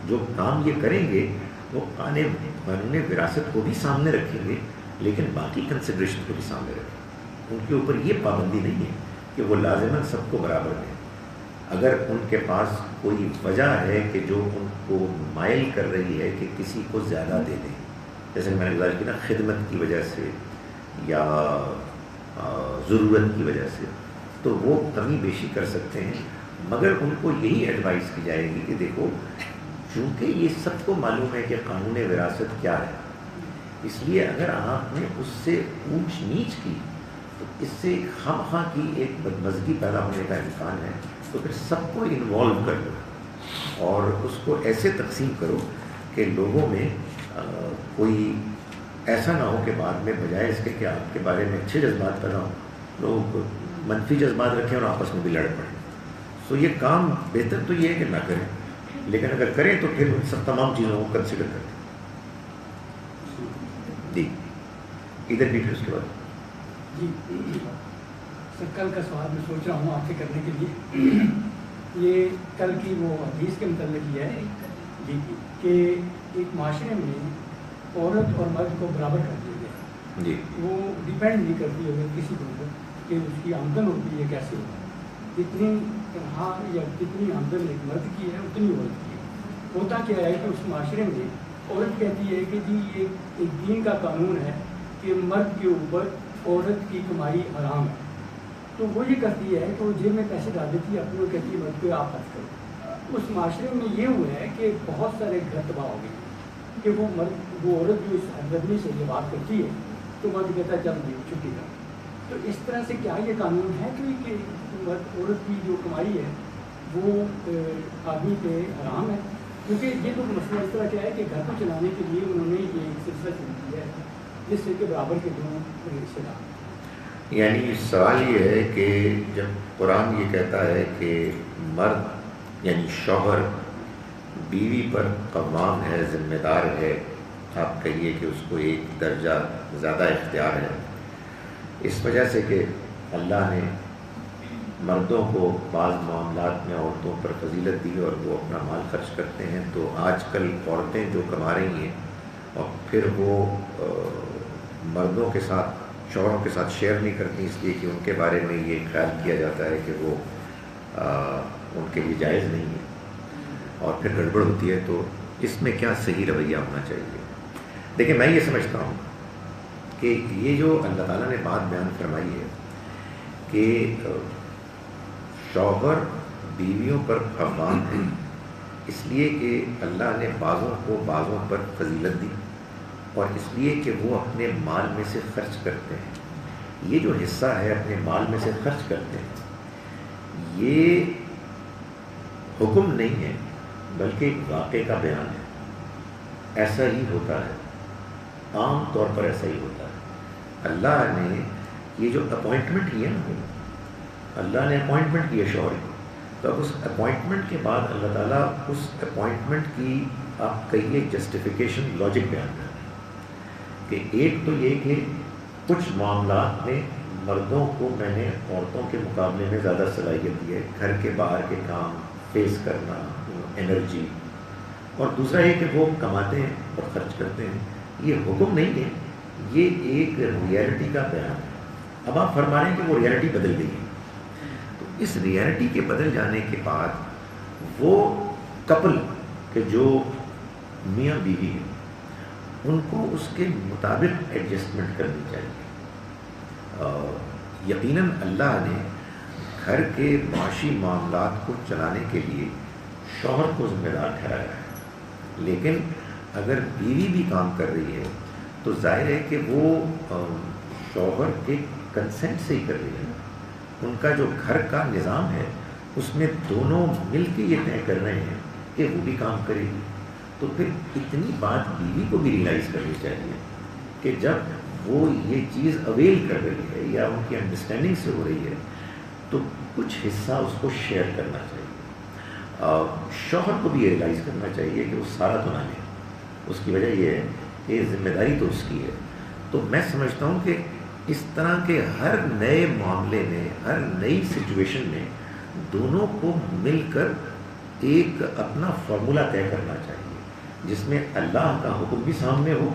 جو کام یہ کریں گے وہ قانون وراثت کو بھی سامنے رکھیں گے، لیکن باقی کنسیڈریشن کو بھی سامنے رکھیں گے۔ ان کے اوپر یہ پابندی نہیں ہے کہ وہ لازماً سب کو برابر دیں۔ اگر ان کے پاس کوئی وجہ ہے کہ جو ان کو مائل کر رہی ہے کہ کسی کو زیادہ دے دیں، جیسے میں نے گزارش کی نا، خدمت کی وجہ سے یا ضرورت کی وجہ سے، تو وہ کمی بیشی کر سکتے ہیں، مگر ان کو یہی ایڈوائز کی جائے گی کہ دیکھو، چونکہ یہ سب کو معلوم ہے کہ قانون وراثت کیا ہے، اس لیے اگر آپ نے اس سے اونچ نیچ کی تو اس سے خواہ کی ایک بدمزگی پیدا ہونے کا امکان ہے، تو پھر سب کو انوالو کر لو اور اس کو ایسے تقسیم کرو کہ لوگوں میں کوئی ایسا نہ ہو کہ بعد میں بجائے اس کے کہ آپ کے بارے میں اچھے جذبات پیدا ہوں، لوگ منفی جذبات رکھیں اور آپس میں بھی لڑ پڑیں۔ سو یہ کام بہتر تو یہ ہے کہ نہ کریں، لیکن اگر کریں تو پھر ان سب تمام چیزوں کو کنسیڈر کریں۔ جی ادھر بھی پھر اس کے بعد جی سر، کل کا سوال میں سوچ رہا ہوں آپ سے کرنے کے لیے، یہ کل کی وہ حدیث کے متعلق یہ ہے جی کہ ایک معاشرے میں عورت اور مرد کو برابر کر دیا گیا، جی وہ ڈیپینڈ نہیں کرتی ہے کسی کے اوپر کہ اس کی آمدن ہوتی ہے کیسے ہوتا ہے، جتنی تنخواہ یا جتنی آمدن ایک مرد کی ہے اتنی عورت کی ہے۔ ہوتا کیا ہے کہ اس معاشرے میں عورت کہتی ہے کہ جی یہ ایک دین کا قانون ہے کہ مرد کے اوپر عورت کی کمائی حرام ہے، تو وہ یہ کرتی ہے کہ وہ جیب میں پیسے ڈال دیتی ہے اپنے، وہ کہتی ہے مرد کو آپ خرچ کرو۔ اس معاشرے میں یہ ہوا ہے کہ بہت سارے گھر تباہ ہو گئے کہ وہ مرد، وہ عورت جو اس ہمدردی سے یہ بات کرتی ہے تو مرد کہتا ہے چل نہیں چھٹی کر۔ تو اس طرح سے کیا یہ قانون ہے کہ مرد عورت کی جو کمائی ہے وہ آدمی پہ حرام ہے؟ کیونکہ یہ تو مسئلہ اس طرح کیا ہے کہ گھر کو چلانے کے لیے انہوں نے یہ ایک سلسلہ شروع کیا ہے جس سے کہ برابر کے دونوں رشتے دار۔ یعنی سوال یہ ہے کہ جب قرآن یہ کہتا ہے کہ مرد یعنی شوہر بیوی پر قوام ہے، ذمہ دار ہے، آپ کہیے کہ اس کو ایک درجہ زیادہ اختیار ہے، اس وجہ سے کہ اللہ نے مردوں کو بعض معاملات میں عورتوں پر فضیلت دی اور وہ اپنا مال خرچ کرتے ہیں، تو آج کل عورتیں جو کما رہی ہیں اور پھر وہ مردوں کے ساتھ، شوہروں کے ساتھ شیئر نہیں کرتی، اس لیے کہ ان کے بارے میں یہ خیال کیا جاتا ہے کہ وہ ان کے لیے جائز نہیں ہے اور پھر گڑبڑ ہوتی ہے، تو اس میں کیا صحیح رویہ ہونا چاہیے؟ دیکھیں، میں یہ سمجھتا ہوں کہ یہ جو اللہ تعالیٰ نے بات بیان فرمائی ہے کہ شوہر بیویوں پر قوام ہے، اس لیے کہ اللہ نے بعضوں کو بعضوں پر فضیلت دی اور اس لیے کہ وہ اپنے مال میں سے خرچ کرتے ہیں، یہ جو حصہ ہے اپنے مال میں سے خرچ کرتے ہیں، یہ حکم نہیں ہے بلکہ ایک واقعے کا بیان ہے۔ ایسا ہی ہوتا ہے، عام طور پر ایسا ہی ہوتا ہے۔ اللہ نے یہ جو اپوائنٹمنٹ کی ہے نا، اللہ نے اپوائنٹمنٹ کی ہے شوہر کی، تو اب اس اپوائنٹمنٹ کے بعد اللہ تعالیٰ اس اپوائنٹمنٹ کی آپ کہیے جسٹیفیکیشن لاجک بیان کریں کہ ایک تو یہ کہ کچھ معاملات میں مردوں کو میں نے عورتوں کے مقابلے میں زیادہ صلاحیت دی ہے، گھر کے باہر کے کام فیس کرنا، انرجی، اور دوسرا یہ کہ وہ کماتے ہیں اور خرچ کرتے ہیں۔ یہ حکم نہیں ہے، یہ ایک ریئلٹی کا بیان ہے۔ اب آپ فرما رہے ہیں کہ وہ ریئلٹی بدل گئی ہے، تو اس ریئلٹی کے بدل جانے کے بعد وہ کپل کہ جو میاں بیوی ہے ان کو اس کے مطابق ایڈجسٹمنٹ کرنی چاہیے۔ یقیناً اللہ نے گھر کے معاشی معاملات کو چلانے کے لیے شوہر کو ذمہ دار ٹھہرایا ہے، لیکن اگر بیوی بھی کام کر رہی ہے تو ظاہر ہے کہ وہ شوہر کے کنسنٹ سے ہی کر رہی ہے۔ ان کا جو گھر کا نظام ہے اس میں دونوں مل کے یہ طے کر رہے ہیں کہ وہ بھی کام کرے گی. تو پھر اتنی بات بیوی کو بھی ریئلائز کرنی چاہیے کہ جب وہ یہ چیز اویل کر رہی ہے یا ان کی انڈرسٹینڈنگ سے ہو رہی ہے تو کچھ حصہ اس کو شیئر کرنا چاہیے. شوہر کو بھی یہ ریئلائز کرنا چاہیے کہ وہ سارا تو نہ لے. اس کی وجہ یہ ہے کہ ذمہ داری تو اس کی ہے. تو میں سمجھتا ہوں کہ اس طرح کے ہر نئے معاملے میں، ہر نئی سچویشن میں دونوں کو مل کر ایک اپنا فارمولہ طے کرنا چاہیے جس میں اللہ کا حکم بھی سامنے ہو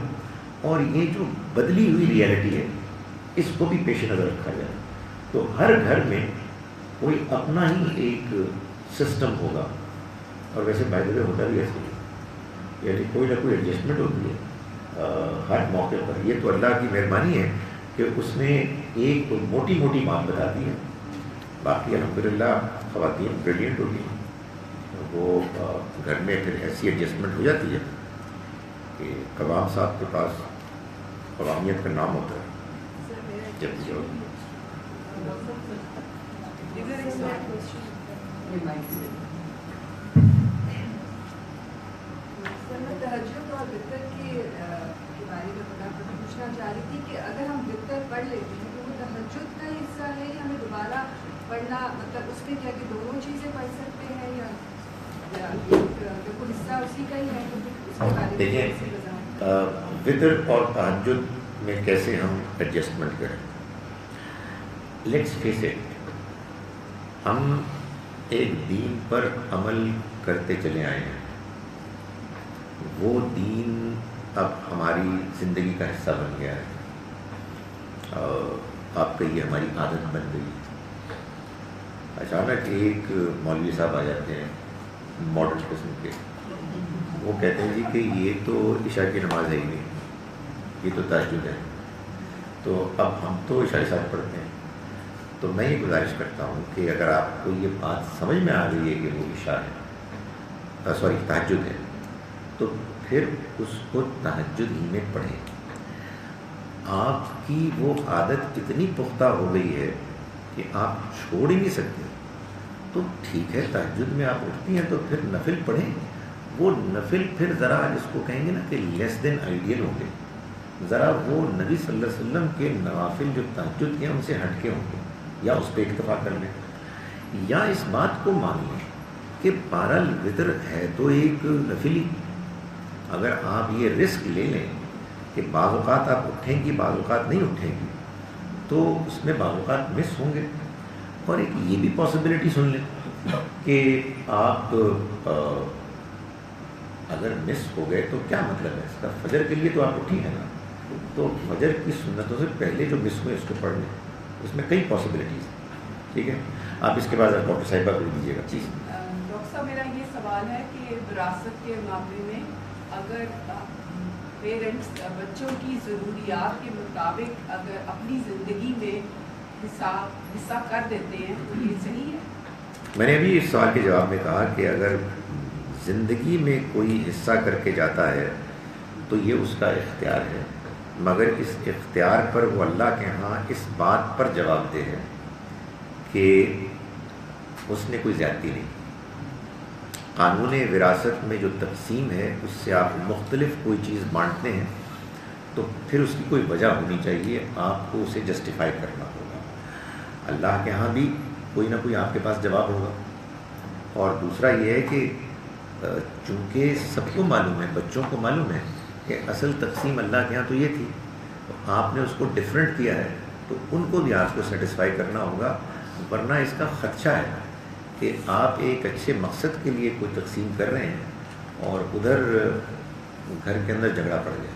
اور یہ جو بدلی ہوئی ریئلٹی ہے اس کو بھی پیش نظر رکھا جائے. تو ہر گھر میں کوئی اپنا ہی ایک سسٹم ہوگا. اور ویسے بائی دا وے ہوتا بھی ایسے ہی، یعنی کوئی نہ کوئی ایڈجسٹمنٹ ہوتی ہے ہر موقع پر. یہ تو اللہ کی مہربانی ہے کہ اس نے ایک موٹی موٹی بات بتا دی ہے. باقی الحمدللہ خواتین بریلینٹ ہوتی ہیں، وہ گھر میں پھر ایسی ایڈجسٹمنٹ ہو جاتی ہے کہ قوام صاحب کے پاس قوامیت کا نام ہوتا ہے. جب جو میں تہجد اور وطر کے بارے میں پوچھنا چاہ رہی تھی کہ اگر ہم وطر پڑھ لیتے ہیں تو وہ تہجد کا حصہ ہے یا ہمیں دوبارہ پڑھنا، مطلب اس میں کیا کہ دونوں چیزیں پڑھ سکتے ہیں یا کوئی حصہ اسی کا ہی ہے؟ اس کے بارے میں دیکھیں وطر اور تہجد میں کیسے ہم ایڈجسٹمنٹ کریں. لیٹس فیس اٹ، ہم ایک دین پر عمل کرتے چلے آئے ہیں. وہ دین اب ہماری زندگی کا حصہ بن گیا ہے. آپ کا یہ ہماری عادت بن گئی. اچانک ایک مولوی صاحب آ جاتے ہیں ماڈرن قسم کے، وہ کہتے ہیں جی کہ یہ تو عشاء کی نماز ہے ہی نہیں، یہ تو تہجد ہے. تو اب ہم تو عشاء ساتھ پڑھتے ہیں. تو میں یہ گزارش کرتا ہوں کہ اگر آپ کو یہ بات سمجھ میں آ رہی ہے کہ وہ عشاء ہے، سوری تہجد ہے، تو پھر اس کو تہجد ہی میں پڑھیں. آپ کی وہ عادت اتنی پختہ ہو گئی ہے کہ آپ چھوڑ ہی نہیں سکتے. تو ٹھیک ہے، تہجد میں آپ اٹھتی ہیں تو پھر نفل پڑھیں. وہ نفل پھر ذرا جس کو کہیں گے نا کہ لیس دین آئیڈیل ہوں گے، ذرا وہ نبی صلی اللہ علیہ وسلم کے نوافل جو تہجد کے ہیں ان سے ہٹ کے ہوں گے، یا اس پہ اکتفا کر لیں، یا اس بات کو مان لیں کہ بہرحال وطر ہے تو ایک نفل ہی. اگر آپ یہ رسک لے لیں کہ بعض اوقات آپ اٹھیں گی بعض اوقات نہیں اٹھیں گی تو اس میں بعض اوقات مس ہوں گے. اور ایک یہ بھی پاسبلٹی سن لیں کہ آپ اگر مس ہو گئے تو کیا مطلب ہے اس کا، فجر کے لیے تو آپ اٹھی ہیں نا، تو فجر کی سنتوں سے پہلے جو مس ہوئے اس کو پڑھ لیں. اس میں کئی پاسبلٹیز ہیں. ٹھیک ہے، آپ اس کے بعد ڈاکٹر صاحبہ کو دیجیے گا. چیز ڈاکٹر صاحب میرا یہ سوال ہے کہ وراثت کے معاملے میں اگر پیرنٹس بچوں کی ضروریات کے مطابق اگر اپنی زندگی میں حصہ کر دیتے ہیں تو یہ صحیح ہے؟ میں نے ابھی اس سوال کے جواب میں کہا کہ اگر زندگی میں کوئی حصہ کر کے جاتا ہے تو یہ اس کا اختیار ہے، مگر اس اختیار پر وہ اللہ کے ہاں اس بات پر جواب دہ ہے کہ اس نے کوئی زیادتی نہیں. قانون وراثت میں جو تقسیم ہے اس سے آپ مختلف کوئی چیز بانٹتے ہیں تو پھر اس کی کوئی وجہ ہونی چاہیے، آپ کو اسے جسٹیفائی کرنا ہوگا. اللہ کے ہاں بھی کوئی نہ کوئی آپ کے پاس جواب ہوگا. اور دوسرا یہ ہے کہ چونکہ سب کو معلوم ہے، بچوں کو معلوم ہے کہ اصل تقسیم اللہ کے ہاں تو یہ تھی، تو آپ نے اس کو ڈفرینٹ کیا ہے تو ان کو بھی آپ کو سیٹسفائی کرنا ہوگا. ورنہ اس کا خدشہ ہے کہ آپ ایک اچھے مقصد کے لیے کوئی تقسیم کر رہے ہیں اور ادھر گھر کے اندر جھگڑا پڑ گیا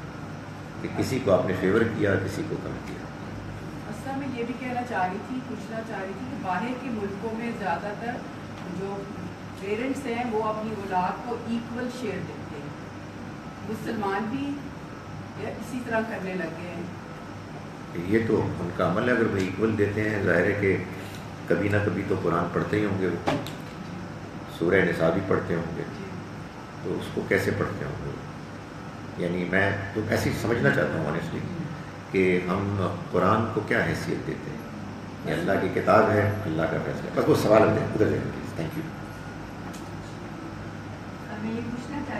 کہ کسی کو آپ نے فیور کیا کسی کو کم کیا. اصل میں یہ بھی کہنا چاہ رہی تھی، پوچھنا چاہ رہی تھی کہ باہر کے ملکوں میں زیادہ تر جو پیرنٹس ہیں وہ اپنی اولاد کو ایکول شیئر دیتے ہیں، مسلمان بھی اسی طرح کرنے لگے ہیں. یہ تو ان کا عمل ہے، اگر وہ ایکول دیتے ہیں ظاہر ہے کہ کبھی نہ کبھی تو قرآن پڑھتے ہی ہوں گے، وہ سورہ نساء بھی پڑھتے ہوں گے، تو اس کو کیسے پڑھتے ہوں گے؟ یعنی میں تو ایسے سمجھنا چاہتا ہوں آنیسٹلی کہ ہم قرآن کو کیا حیثیت دیتے ہیں. یہ اللہ کی کتاب ہے، اللہ کا فیصلہ. بس وہ سوال ہوتے ہیں ادھر جائیں. Thank you.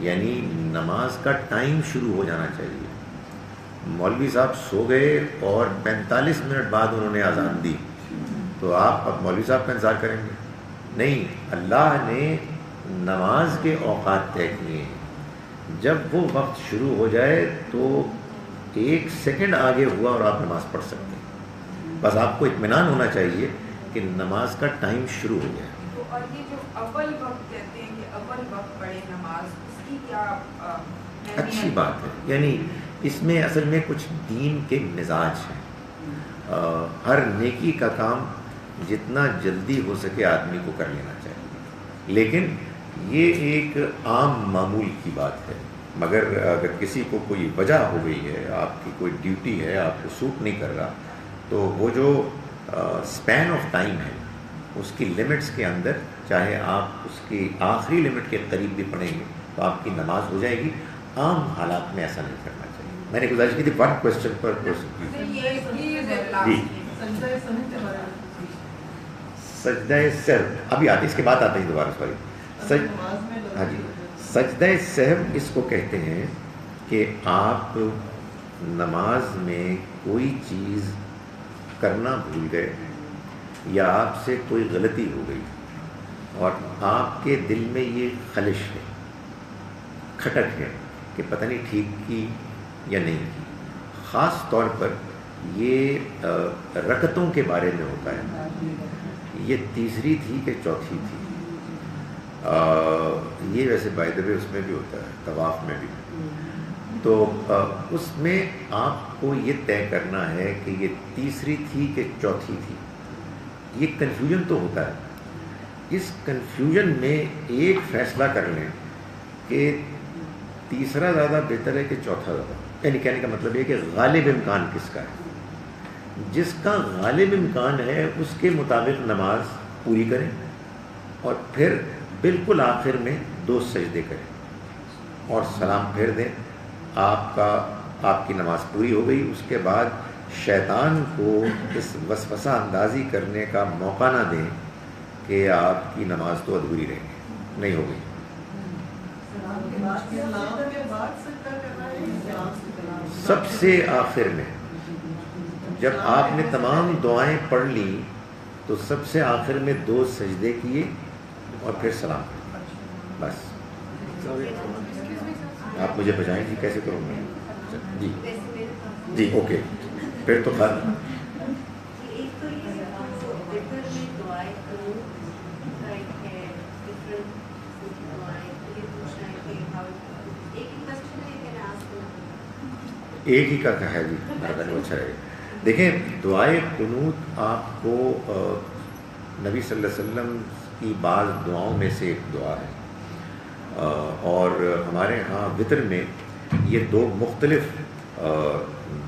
یعنی نماز کا ٹائم شروع ہو جانا چاہیے. مولوی صاحب سو گئے اور 45 منٹ بعد انہوں نے اذان دی تو آپ اب مولوی صاحب کا انتظار کریں گے؟ نہیں، اللہ نے نماز کے اوقات طے کیے ہیں. جب وہ وقت شروع ہو جائے تو 1 سیکنڈ آگے ہوا اور آپ نماز پڑھ سکتے ہیں. بس آپ کو اطمینان ہونا چاہیے کہ نماز کا ٹائم شروع ہو گیا. تو اور یہ جو اول وقت کہتے ہیں کہ اول وقت پڑھے نماز، اس کی کیا اچھی بات ہے. یعنی اس میں اصل میں کچھ دین کے مزاج ہیں. ہر نیکی کا کام جتنا جلدی ہو سکے آدمی کو کر لینا چاہیے، لیکن یہ ایک عام معمول کی بات ہے. مگر اگر کسی کو کوئی وجہ ہو گئی ہے، آپ کی کوئی ڈیوٹی ہے، آپ کو سوٹ نہیں کر رہا، تو وہ جو اسپین آف ٹائم ہے اس کی لمٹس کے اندر، چاہے آپ اس کی آخری لمٹ کے قریب بھی پڑھیں گے تو آپ کی نماز ہو جائے گی. عام حالات میں ایسا نہیں کرنا چاہیے. میں نے گزارش کی تھی 1 کوشچن پر جی. سجدہ سہو ابھی آتے، اس کے بعد آتے ہیں دوبارہ. ہاں جی، سجدہ سہو اس کو کہتے ہیں کہ آپ نماز میں کوئی چیز کرنا بھول گئے یا آپ سے کوئی غلطی ہو گئی اور آپ کے دل میں یہ خلش ہے، کھٹک ہے کہ پتہ نہیں ٹھیک کی یا نہیں کی. خاص طور پر یہ رکعتوں کے بارے میں ہوتا ہے. یہ تیسری تھی کہ چوتھی تھی؟ یہ ویسے بائی دا وے اس میں بھی ہوتا ہے، طواف میں بھی. تو اس میں آپ کو یہ طے کرنا ہے کہ یہ تیسری تھی کہ چوتھی تھی. یہ کنفیوژن تو ہوتا ہے. اس کنفیوژن میں ایک فیصلہ کر لیں کہ تیسرا زیادہ بہتر ہے کہ چوتھا زیادہ. یعنی کہنے کا مطلب یہ کہ غالب امکان کس کا ہے. جس کا غالب امکان ہے اس کے مطابق نماز پوری کریں اور پھر بالکل آخر میں 2 سجدے کریں اور سلام پھیر دیں. آپ کی نماز پوری ہو گئی. اس کے بعد شیطان کو اس وسوسہ اندازی کرنے کا موقع نہ دیں کہ آپ کی نماز تو ادھوری رہے گی، نہیں ہو گئی. سب سے آخر میں جب آپ نے تمام دعائیں پڑھ لی تو سب سے آخر میں 2 سجدے کیے اور پھر سلام. بس آپ مجھے بتائیں گی کیسے کروں گا. جی جی اوکے، پھر تو خیر. ایک ہی کا ہے جی، اچھا ہے. دیکھیں، دعائے قنوت آپ کو نبی صلی اللہ علیہ وسلم کی بعض دعاؤں میں سے ایک دعا ہے اور ہمارے ہاں وطر میں یہ 2 مختلف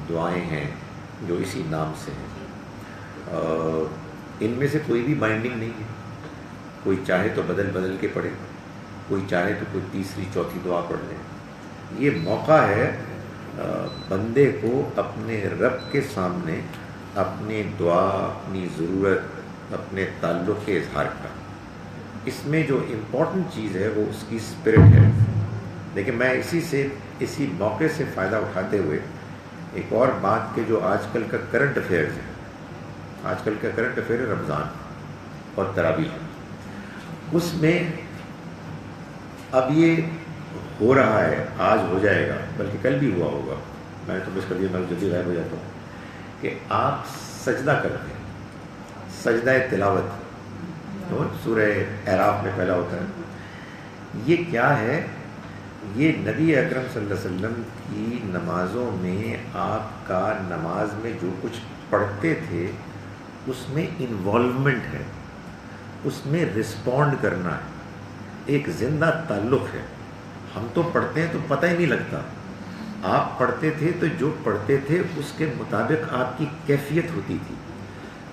دعائیں ہیں جو اسی نام سے ہیں. ان میں سے کوئی بھی بائنڈنگ نہیں ہے. کوئی چاہے تو بدل کے پڑھے، کوئی چاہے تو کوئی تیسری چوتھی دعا پڑھ لے. یہ موقع ہے بندے کو اپنے رب کے سامنے اپنی دعا، اپنی ضرورت، اپنے تعلق کے اظہار کا. اس میں جو امپورٹنٹ چیز ہے وہ اس کی اسپرٹ ہے. لیکن میں اسی موقع سے فائدہ اٹھاتے ہوئے ایک اور بات کہ جو آج کل کا کرنٹ افیئرز ہے، آج کل کا کرنٹ افیئر ہے رمضان اور تراویح. اس میں اب یہ ہو رہا ہے، آج ہو جائے گا، بلکہ کل بھی ہوا ہوگا، میں تو بس کبھی میں جلدی غائب ہو جاتا ہوں، کہ آپ سجدہ کرتے ہیں، سجدہ تلاوت سورہ اعراف میں پہلا ہوتا ہے. یہ کیا ہے؟ یہ نبی اکرم صلی اللہ علیہ وسلم کی نمازوں میں آپ کا نماز میں جو کچھ پڑھتے تھے اس میں انوالومنٹ ہے، اس میں رسپونڈ کرنا ہے، ایک زندہ تعلق ہے. ہم تو پڑھتے ہیں تو پتہ ہی نہیں لگتا. آپ پڑھتے تھے تو جو پڑھتے تھے اس کے مطابق آپ کی کیفیت ہوتی تھی.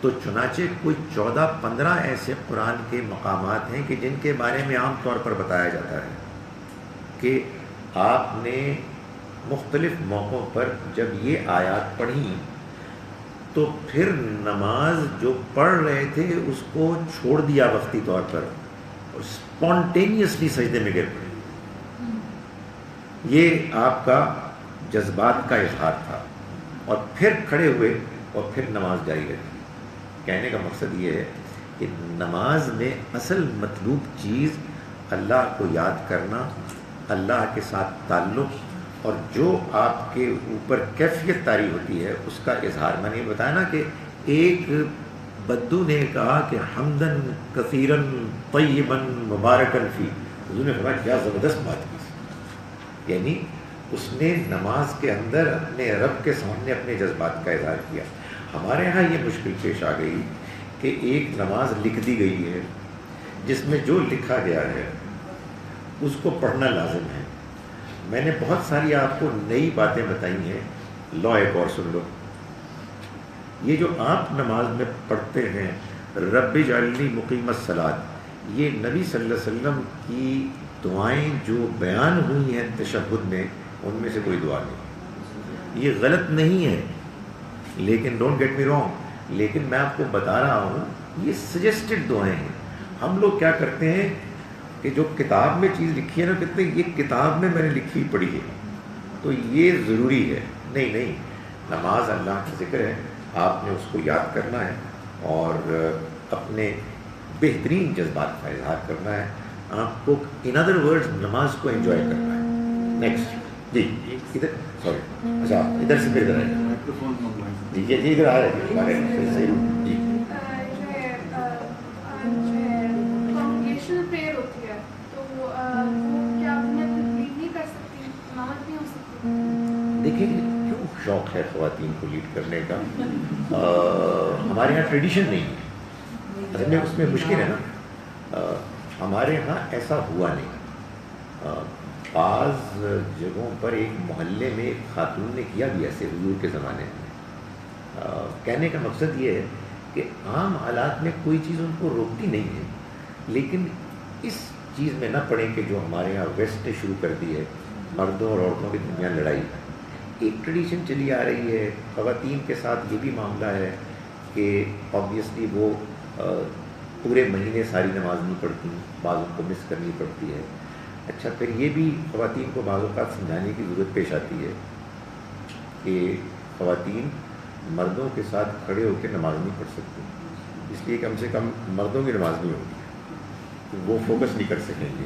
تو چنانچہ کوئی 14-15 ایسے قرآن کے مقامات ہیں کہ جن کے بارے میں عام طور پر بتایا جاتا ہے کہ آپ نے مختلف موقعوں پر جب یہ آیات پڑھی تو پھر نماز جو پڑھ رہے تھے اس کو چھوڑ دیا وقتی طور پر اور اسپونٹینیسلی سجدے میں گر پڑے. یہ آپ کا جذبات کا اظہار تھا، اور پھر کھڑے ہوئے اور پھر نماز جاری رکھی۔ کہنے کا مقصد یہ ہے کہ نماز میں اصل مطلوب چیز اللہ کو یاد کرنا، اللہ کے ساتھ تعلق، اور جو آپ کے اوپر کیفیت طاری ہوتی ہے اس کا اظہار۔ میں نے یہ بتایا نا کہ ایک بدو نے کہا کہ حمدن کثیرن طیبن مبارکن فی، حضور نے فرمایا کیا زبردست بات کی، یعنی اس نے نماز کے اندر اپنے رب کے سامنے اپنے جذبات کا اظہار کیا۔ ہمارے یہاں یہ مشکل پیش آ گئی کہ ایک نماز لکھ دی گئی ہے جس میں جو لکھا گیا ہے اس کو پڑھنا لازم ہے۔ میں نے بہت ساری آپ کو نئی باتیں بتائی ہیں، لو ایک اور سن لو۔ یہ جو آپ نماز میں پڑھتے ہیں رب اجعلنی مقیم الصلاۃ، یہ نبی صلی اللہ علیہ وسلم کی دعائیں جو بیان ہوئی ہیں تشہد میں، ان میں سے کوئی دعا نہیں۔ یہ غلط نہیں ہے، لیکن ڈونٹ گیٹ می رانگ، لیکن میں آپ کو بتا رہا ہوں یہ سجیسٹڈ دعائیں ہیں۔ ہم لوگ کیا کرتے ہیں کہ جو کتاب میں چیز لکھی ہے نا، کہتے ہیں یہ کتاب میں نے لکھی پڑھی ہے تو یہ ضروری ہے۔ نہیں نہیں، نماز اللہ کا ذکر ہے، آپ نے اس کو یاد کرنا ہے اور اپنے بہترین جذبات کا اظہار کرنا ہے، آپ کو ان ادر ورڈز نماز کو انجوائے کرنا ہے۔ نیکسٹ جی، ادھر سوری، اچھا ادھر سے پھر ادھر آئیے جی، یہ ادھر آ رہے ہیں صحیح جی۔ دیکھیں کیوں شوق ہے خواتین کو لیڈ کرنے کا، ہمارے یہاں ٹریڈیشن نہیں ہے، اصل میں اس میں مشکل ہے نا، ہمارے یہاں ایسا ہوا نہیں۔ بعض جگہوں پر ایک محلے میں ایک خاتون نے کیا بھی ایسے حضور کے زمانے میں۔ کہنے کا مقصد یہ ہے کہ عام حالات میں کوئی چیز ان کو روکتی نہیں ہے، لیکن اس چیز میں نہ پڑیں کہ جو ہمارے یہاں ویسٹ نے شروع کر دی ہے، مردوں اور عورتوں کے درمیان لڑائی۔ ایک ٹریڈیشن چلی آ رہی ہے، خواتین کے ساتھ یہ بھی معاملہ ہے کہ آبویسلی وہ پورے مہینے ساری نماز نہیں پڑھتی، بعض ان کو مس کرنی پڑتی ہے۔ اچھا، پھر یہ بھی خواتین کو بعض اوقات سمجھانے کی ضرورت پیش آتی ہے کہ خواتین مردوں کے ساتھ کھڑے ہو کے نماز نہیں پڑھ سکتی، اس لیے کم سے کم مردوں کی نماز نہیں ہوگی، وہ فوکس نہیں کر سکیں گے۔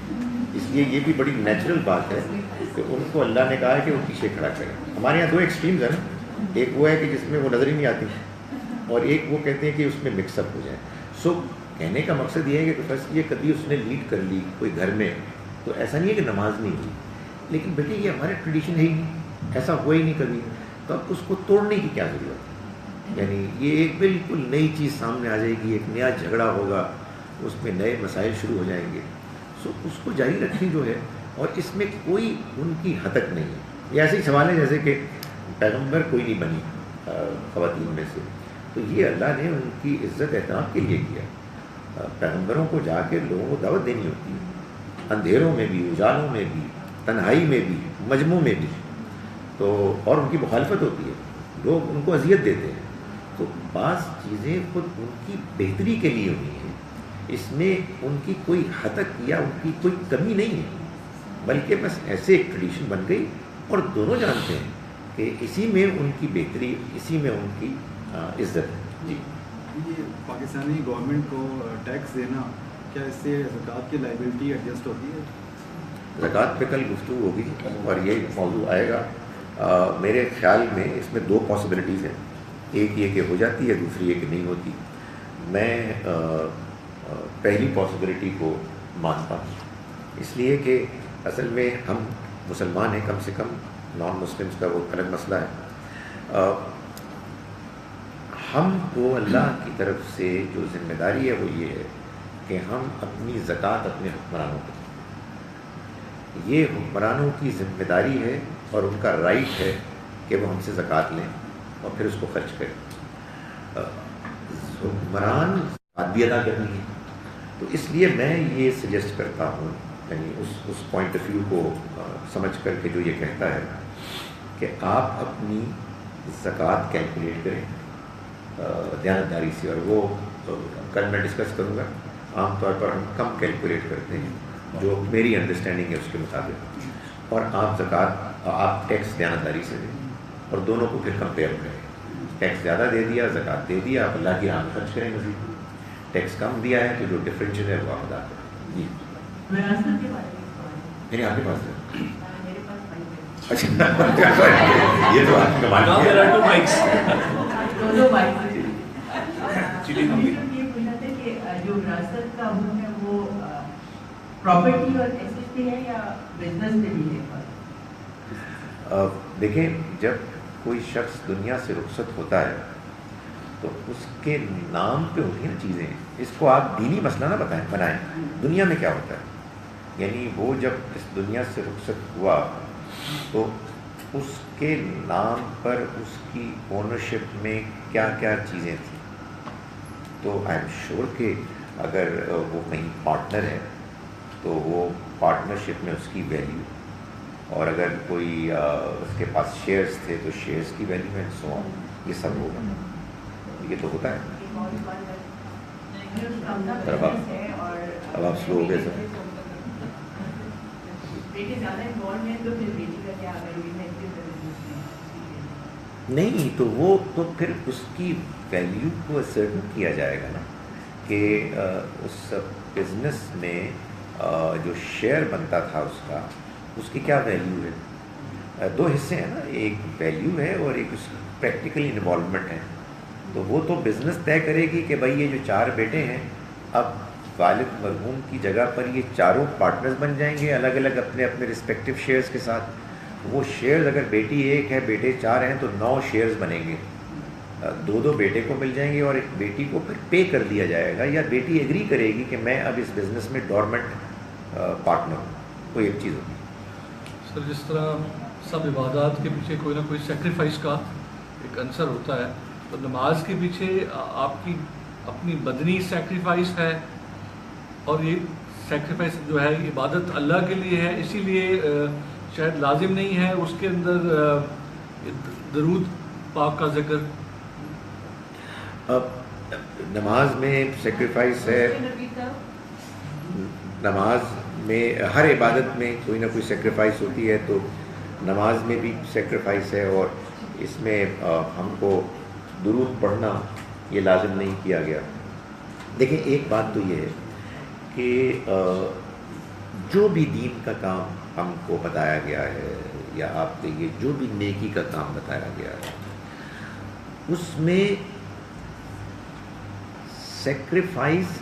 اس لیے یہ بھی بڑی نیچرل بات ہے کہ ان کو اللہ نے کہا ہے کہ وہ پیچھے کھڑا کریں۔ ہمارے یہاں دو ایکسٹریمز ہیں نا، ایک وہ ہے کہ جس میں وہ نظر ہی نہیں آتی، اور ایک وہ کہتے ہیں کہ اس میں مکس اپ ہو جائے۔ سو کہنے کا مقصد یہ ہے کہ بس یہ کبھی اس نے لیڈ کر لی کوئی گھر میں تو ایسا نہیں ہے کہ نماز نہیں ہوئی، لیکن بیٹے یہ ہمارے ٹریڈیشن ہے ہی نہیں، ایسا ہوا ہی نہیں کبھی، تو اب اس کو توڑنے کی کیا ضرورت ہے؟ یعنی یہ ایک بالکل نئی چیز سامنے آ جائے گی، ایک نیا جھگڑا ہوگا، اس میں نئے مسائل شروع ہو جائیں گے۔ سو اس کو جاری رکھیں جو ہے، اور اس میں کوئی ان کی حتک نہیں ہے۔ یہ ایسے ہی سوال ہے جیسے کہ پیغمبر کوئی نہیں بنی خواتین میں سے، تو یہ اللہ نے ان کی عزت احترام کے لیے کیا۔ پیغمبروں کو جا کے لوگوں کو دعوت دینی ہوتی ہے، اندھیروں میں بھی، اجالوں میں بھی، تنہائی میں بھی، مجموع میں بھی، تو اور ان کی مخالفت ہوتی ہے، لوگ ان کو اذیت دیتے ہیں۔ تو بعض چیزیں خود ان کی بہتری کے لیے ہوئی ہیں، اس میں ان کی کوئی حتک یا ان کی کوئی کمی نہیں ہے، بلکہ بس ایسے ایک ٹریڈیشن بن گئی، اور دونوں جانتے ہیں کہ اسی میں ان کی بہتری، اسی میں ان کی عزت ہے۔ جی، یہ پاکستانی گورنمنٹ کو ٹیکس دینا، کیا اس سے زکوٰۃ کی لائبلٹی ایڈجسٹ ہوتی ہے؟ زکوٰۃ پہ کل گفتگو ہوگی اور یہ موضوع آئے گا۔ میرے خیال میں اس میں دو پاسبلٹیز ہیں، ایک یہ کہ ہو جاتی ہے، دوسری یہ کہ نہیں ہوتی۔ میں پہلی پاسبلٹی کو مانتا ہوں، اس لیے کہ اصل میں ہم مسلمان ہیں، کم سے کم نان مسلمس کا وہ الگ مسئلہ ہے۔ ہم کو اللہ کی طرف سے جو ذمہ داری ہے وہ یہ ہے کہ ہم اپنی زکوٰۃ اپنے حکمرانوں کو دیں۔ یہ حکمرانوں کی ذمہ داری ہے اور ان کا رائٹ ہے کہ وہ ہم سے زکوٰۃ لیں اور پھر اس کو خرچ کریں۔ حکمران زکوٰۃ بھی ادا کرنی ہے، تو اس لیے میں یہ سجیسٹ کرتا ہوں، یعنی اس پوائنٹ آف ویو کو سمجھ کر کے جو یہ کہتا ہے کہ آپ اپنی زکوٰۃ کیلکولیٹ کریں دیانتداری سے، اور وہ کل میں ڈسکس کروں گا۔ عام طور پر ہم کم کیلکولیٹ کرتے ہیں، جو میری انڈرسٹینڈنگ ہے اس کے مطابق، اور آپ زکوٰۃ آپ ٹیکس دیانتداری سے دیں اور دونوں کو پھر کمپیئر کریں. ٹیکس زیادہ دے دیا, زکوٰۃ دے دیا, آپ اللہ کی راہ میں خرچ کریں مزید. ٹیکس کم دیا ہے تو جو ڈفرینشیل ہے وہ آپ ادا کریں. جی وراثت کے بارے میں سوال ہے. میرے آپ کے پاس ہے. میرے پاس بھائی اچھا یہ تو آپ کمال Now there are two mics. دو بھائی چیٹنگ ہوگی. یہ پوچھنا تھا کہ جو وراثت کا حکم ہے وہ پراپرٹی اور ایسٹ پہ ہے یا بزنس پہ بھی ہے؟ دیکھیں, جب کوئی شخص دنیا سے رخصت ہوتا ہے تو اس کے نام پہ ہوتی ہیں چیزیں. اس کو آپ دینی مسئلہ نہ بنائیں. دنیا میں کیا ہوتا ہے, یعنی وہ جب اس دنیا سے رخصت ہوا تو اس کے نام پر اس کی اونرشپ میں کیا کیا چیزیں تھیں. تو آئی ایم شیور کہ اگر وہ کہیں پارٹنر ہے تو وہ پارٹنرشپ میں اس کی ویلیو, اور اگر کوئی اس کے پاس شیئرز تھے تو شیئرز کی ویلیو میں سو آن, یہ سب ہوگا. یہ تو ہوتا ہے. اب آپ سلو ہو گئے سر. نہیں تو وہ تو پھر اس کی ویلیو کو اسرٹن کیا جائے گا نا کہ اس بزنس میں جو شیئر بنتا تھا اس کی کیا ویلیو ہے. دو حصے ہیں نا, ایک ویلیو ہے اور ایک اس پریکٹیکل انوالومنٹ ہے. تو وہ تو بزنس طے کرے گی کہ بھائی یہ جو 4 بیٹے ہیں اب والد مرحوم کی جگہ پر یہ چاروں پارٹنرز بن جائیں گے الگ الگ اپنے اپنے رسپیکٹیو شیئرز کے ساتھ. وہ شیئرز اگر بیٹی 1 ہے بیٹے 4 ہیں تو 9 شیئرز بنیں گے. 2 بیٹے کو مل جائیں گے اور ایک بیٹی کو پھر پے کر دیا جائے گا, یا بیٹی ایگری کرے گی کہ میں اب اس بزنس میں ڈورمنٹ پارٹنر ہوں. کوئی ایک چیز ہوگی. سر جس طرح سب عبادات کے پیچھے کوئی نہ کوئی سیکریفائس کا ایک عنصر ہوتا ہے, تو نماز کے پیچھے آپ کی اپنی بدنی سیکریفائس ہے, اور یہ سیکریفائس جو ہے عبادت اللہ کے لیے ہے, اسی لیے شاید لازم نہیں ہے اس کے اندر درود پاک کا ذکر. اب نماز میں سیکریفائس ہے, نماز میں ہر عبادت میں کوئی نہ کوئی سیکریفائس ہوتی ہے, تو نماز میں بھی سیکریفائس ہے, اور اس میں ہم کو درود پڑھنا یہ لازم نہیں کیا گیا. دیکھیں ایک بات تو یہ ہے کہ جو بھی دین کا کام ہم کو بتایا گیا ہے, یا آپ کہیے جو بھی نیکی کا کام بتایا گیا ہے, اس میں سیکریفائس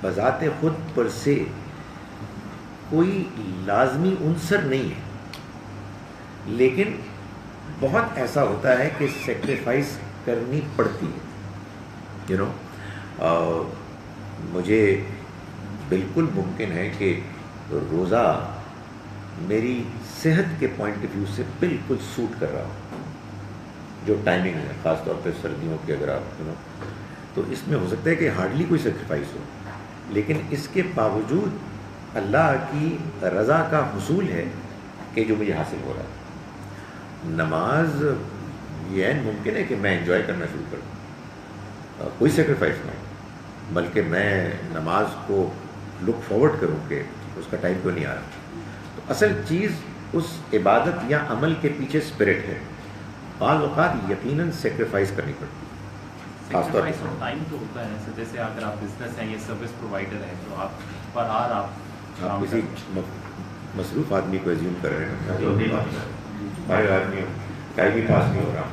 بذات خود پر سے کوئی لازمی عنصر نہیں ہے, لیکن بہت ایسا ہوتا ہے کہ سیکریفائس کرنی پڑتی ہے. مجھے بالکل ممکن ہے کہ روزہ میری صحت کے پوائنٹ آف ویو سے بالکل سوٹ کر رہا ہو, جو ٹائمنگ ہے خاص طور پہ سردیوں کی, اگر آپ تو اس میں ہو سکتا ہے کہ ہارڈلی کوئی سیکریفائس ہو, لیکن اس کے باوجود اللہ کی رضا کا حصول ہے کہ جو مجھے حاصل ہو رہا ہے. نماز یہ ممکن ہے کہ میں انجوائے کرنا شروع کر دوں, کوئی سیکریفائس نہ ہو, بلکہ میں نماز کو لک فارورڈ کروں کہ اس کا ٹائم کیوں نہیں آ رہا. تو اصل چیز اس عبادت یا عمل کے پیچھے اسپرٹ ہے. بعض اوقات یقیناً سیکریفائس کرنی پڑتی ہے, خاص طور سیکریفائس ٹائم تو ہوتا ہے. جیسے اگر آپ بزنس ہیں, یہ سروس پرووائڈر ہیں, تو آپ پر آپ کسی مصروف آدمی کو ایزیوم کر رہے ہیں. ہمارے آدمی ٹائم ہی پاس نہیں ہو رہا,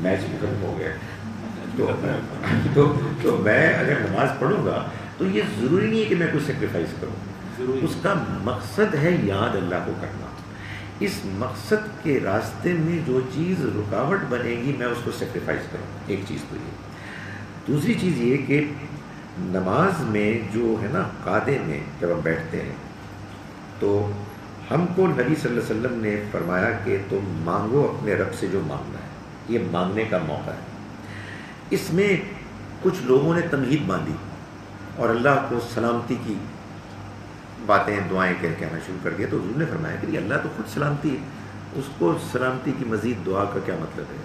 میچ بھی ختم ہو گیا. تو میں اگر نماز پڑھوں گا تو یہ ضروری نہیں ہے کہ میں کوئی سیکریفائس کروں. اس کا مقصد ہے یاد اللہ کو کرنا. اس مقصد کے راستے میں جو چیز رکاوٹ بنے گی میں اس کو سیکریفائس کروں. ایک چیز تو یہ. دوسری چیز یہ کہ نماز میں جو ہے نا قعدے میں جب ہم بیٹھتے ہیں تو ہم کو نبی صلی اللہ علیہ وسلم نے فرمایا کہ تم مانگو اپنے رب سے جو مانگنا ہے, یہ مانگنے کا موقع ہے. اس میں کچھ لوگوں نے تمہید باندھی اور اللہ کو سلامتی کی باتیں دعائیں کہنا شروع کر دیا. تو حضور نے فرمایا کہ اللہ تو خود سلامتی ہے, اس کو سلامتی کی مزید دعا کا کیا مطلب ہے.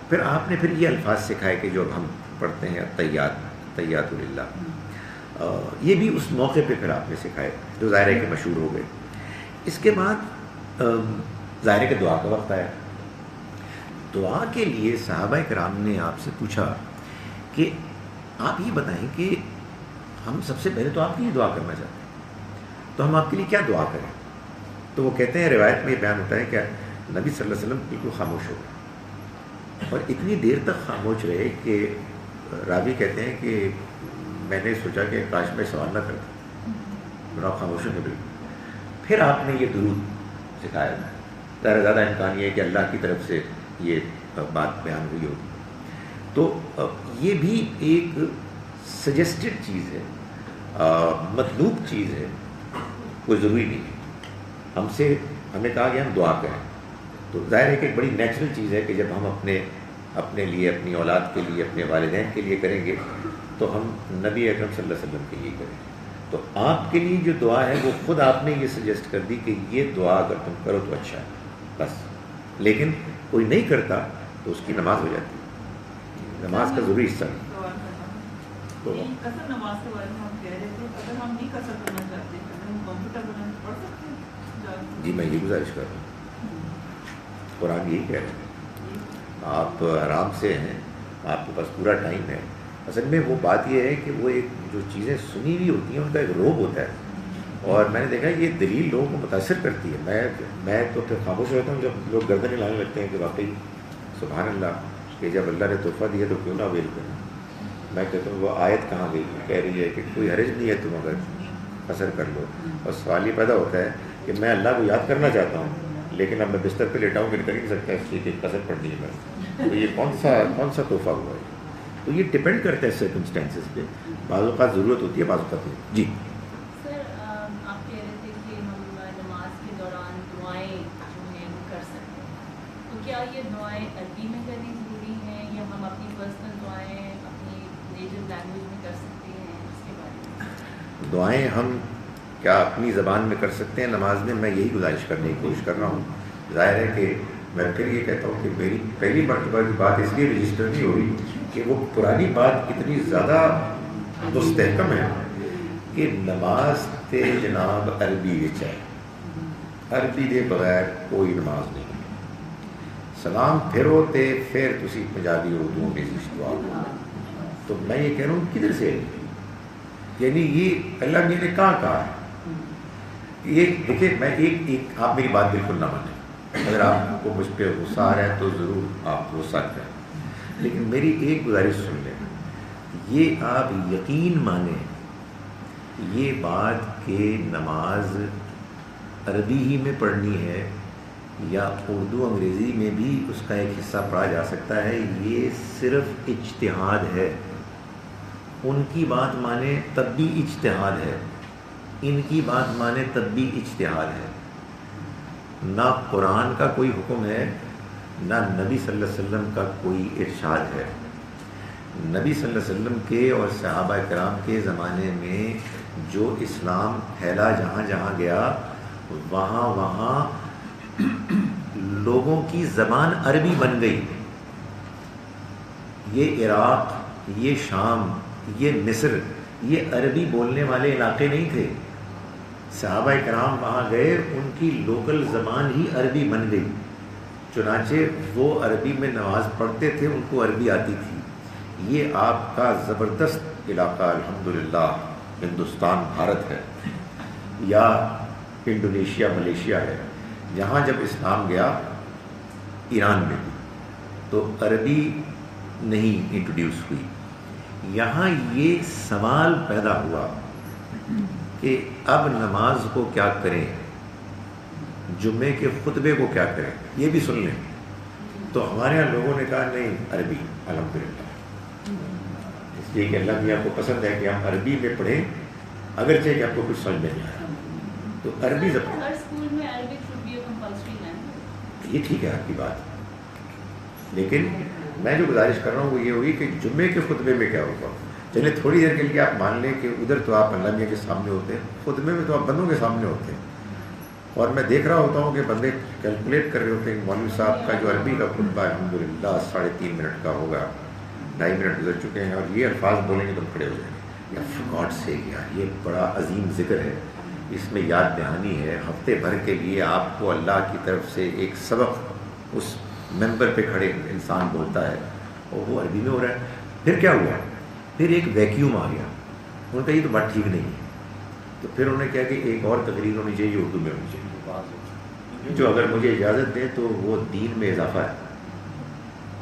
پھر آپ نے پھر یہ الفاظ سکھائے کہ جو اب ہم پڑھتے ہیں تحیات للہ, یہ بھی اس موقع پہ پھر آپ نے سکھائے, جو ظاہر ہے کہ مشہور ہو گئے اس کے بعد ظاہر ہے کہ دعا کا وقت آیا. دعا کے لیے صحابہ کرام نے آپ سے پوچھا کہ آپ یہ بتائیں کہ ہم سب سے پہلے تو آپ کے لیے دعا کرنا چاہتے ہیں، تو ہم آپ کے لیے کیا دعا کریں؟ تو وہ کہتے ہیں، روایت میں یہ بیان ہوتا ہے کہ نبی صلی اللہ علیہ وسلم بالکل خاموش ہو گئے اور اتنی دیر تک خاموش رہے کہ راوی کہتے ہیں کہ میں نے سوچا کہ کاش میں سوال نہ کرتا، اور آپ خاموش ہیں بالکل. پھر آپ نے یہ درود سکھایا. ذرا زیادہ امکان یہ ہے کہ اللہ کی طرف سے یہ بات بیان ہوئی ہوگی. تو یہ بھی ایک سجیسٹڈ چیز ہے، مطلوب چیز ہے، کوئی ضروری نہیں ہے. ہمیں کہا گیا ہم دعا کریں، تو ظاہر ہے کہ ایک بڑی نیچرل چیز ہے کہ جب ہم اپنے لیے، اپنی اولاد کے لیے، اپنے والدین کے لیے کریں گے تو ہم نبی اکرم صلی اللہ علیہ وسلم کے لیے کریں گے. تو آپ کے لیے جو دعا ہے وہ خود آپ نے یہ سجیسٹ کر دی کہ یہ دعا اگر تم کرو تو اچھا ہے بس. لیکن کوئی نہیں کرتا تو اس کی نماز ہو جاتی ہے، نماز کا ضروری حصہ ہے. قسم نماز کے بارے میں ہم کہہ رہے تھے، اگر ہم نہیں قسم کرنا چاہتے، اگر ہم کمفرٹیبل ہیں تو پڑھ سکتے ہیں. جی میں یہ گزارش کر رہا ہوں، قرآن یہی کہہ رہے ہیں آپ آرام سے ہیں، آپ کے پاس پورا ٹائم ہے. اصل میں وہ بات یہ ہے کہ وہ ایک جو چیزیں سنی ہوئی ہوتی ہیں ان کا ایک روب ہوتا ہے، اور میں نے دیکھا یہ دلیل لوگوں کو متاثر کرتی ہے. میں تو پھر خاموش رہتا ہوں جب لوگ گردن لانے لگتے ہیں کہ واقعی سبحان اللہ کہ جب اللہ نے تحفہ دیا تو کیوں نہ ویل کرنا. میں کہتا ہوں وہ آیت کہاں گئی، کہہ رہی ہے کہ کوئی حرج نہیں ہے تم اگر قصر کر لو. اور سوال یہ پیدا ہوتا ہے کہ میں اللہ کو یاد کرنا چاہتا ہوں لیکن اب میں بستر پہ لیٹا ہوں کہ کر نہیں سکتا اس لیے کہ قصر پڑھنی ہے میں. تو یہ کون سا تحفہ ہوا ہے؟ تو یہ ڈپینڈ کرتا ہے سرکمسٹانسز پہ. بعض اوقات ضرورت ہوتی ہے، بعض اوقات نہیں. جی سر آپ کہہ رہے تھے کہ ہم نماز کے دوران دعائیں جو ہیں وہ کر سکتے ہیں، تو کیا یہ دعائیں عربی میں کرنی ضروری ہیں یا ہم اپنی پرسنل دعائیں اپنی نیٹو لینگویج میں کر سکتے ہیں؟ اس کے بارے میں دعائیں ہم کیا اپنی زبان میں کر سکتے ہیں نماز میں؟ میں یہی گزارش کرنے کی کوشش کر رہا ہوں. ظاہر ہے کہ میں پھر یہ کہتا ہوں کہ میری پہلی مرتبہ کی بات اس لیے رجسٹر نہیں ہوئی کہ وہ پرانی بات اتنی زیادہ مستحکم ہے کہ نماز تے جناب عربی وچ ہے، عربی دے بغیر کوئی نماز نہیں. سلام پھرو تے پھر تسی پنجابی اردو میں دعا کرو. تو میں یہ کہہ رہا ہوں کدھر سے، یعنی یہ اللہ نے کہا ہے. یہ دیکھیں میں ایک آپ میری بات بالکل نہ مانیں، اگر آپ کو مجھ پہ غصہ آ رہا ہے تو ضرور آپ غصہ کریں، لیکن میری ایک گزارش سن لیں. یہ آپ یقین مانیں یہ بات کہ نماز عربی ہی میں پڑھنی ہے یا اردو انگریزی میں بھی اس کا ایک حصہ پڑھا جا سکتا ہے، یہ صرف اجتہاد ہے. ان کی بات مانیں تب بھی اجتہاد ہے، ان کی بات مانیں تب بھی اجتہاد ہے. نہ قرآن کا کوئی حکم ہے، نہ نبی صلی اللہ علیہ وسلم کا کوئی ارشاد ہے. نبی صلی اللہ علیہ وسلم کے اور صحابہ کرام کے زمانے میں جو اسلام پھیلا، جہاں جہاں گیا وہاں وہاں لوگوں کی زبان عربی بن گئی. یہ عراق، یہ شام، یہ مصر، یہ عربی بولنے والے علاقے نہیں تھے. صحابہ کرام وہاں گئے، ان کی لوکل زبان ہی عربی بن گئی. چنانچہ وہ عربی میں نماز پڑھتے تھے، ان کو عربی آتی تھی. یہ آپ کا زبردست علاقہ الحمدللہ ہندوستان بھارت ہے یا انڈونیشیا ملیشیا ہے، جہاں جب اسلام گیا ایران میں بھی تو عربی نہیں انٹروڈیوس ہوئی. یہاں یہ سوال پیدا ہوا کہ اب نماز کو کیا کریں، جمعے کے خطبے کو کیا کریں. یہ بھی سن لیں. تو ہمارے یہاں لوگوں نے کہا نہیں عربی الحمدللہ، اس لیے کہ اللہ میاں کو پسند ہے کہ ہم عربی میں پڑھیں اگرچہ کہ آپ کو کچھ سمجھ نہیں آیا. تو عربی زبان ہر اسکول میں Arabic should be a compulsory language. یہ ٹھیک ہے آپ کی بات، لیکن میں جو گزارش کر رہا ہوں وہ یہ ہوئی کہ جمعے کے خطبے میں کیا ہوگا. چلے تھوڑی دیر کے لیے آپ مان لیں کہ ادھر تو آپ اللہ میاں کے سامنے ہوتے ہیں، خطبے میں تو آپ بندوں کے سامنے ہوتے ہیں. اور میں دیکھ رہا ہوتا ہوں کہ بندے کیلکولیٹ کر رہے ہوتے ہیں. مولوی صاحب کا جو عربی کا خطبہ الحمدللہ 3.5 منٹ کا ہوگا، 2.5 منٹ گزر چکے ہیں اور یہ الفاظ بولیں گے تو کھڑے ہو جائیں گے. یا فار گاڈ سیک یار، یہ بڑا عظیم ذکر ہے، اس میں یاد دہانی ہے، ہفتے بھر کے لیے آپ کو اللہ کی طرف سے ایک سبق اس ممبر پہ کھڑے انسان بولتا ہے اور وہ عربی میں ہو رہا ہے. پھر کیا ہوا؟ پھر ایک ویکیوم آ گیا. انہوں نے کہا یہ تو بات ٹھیک نہیں ہے. تو پھر انہوں نے کہا کہ ایک اور تقریر ہونی چاہیے، اردو میں ہونی چاہیے، جو اگر مجھے اجازت دیں تو وہ دین میں اضافہ ہے.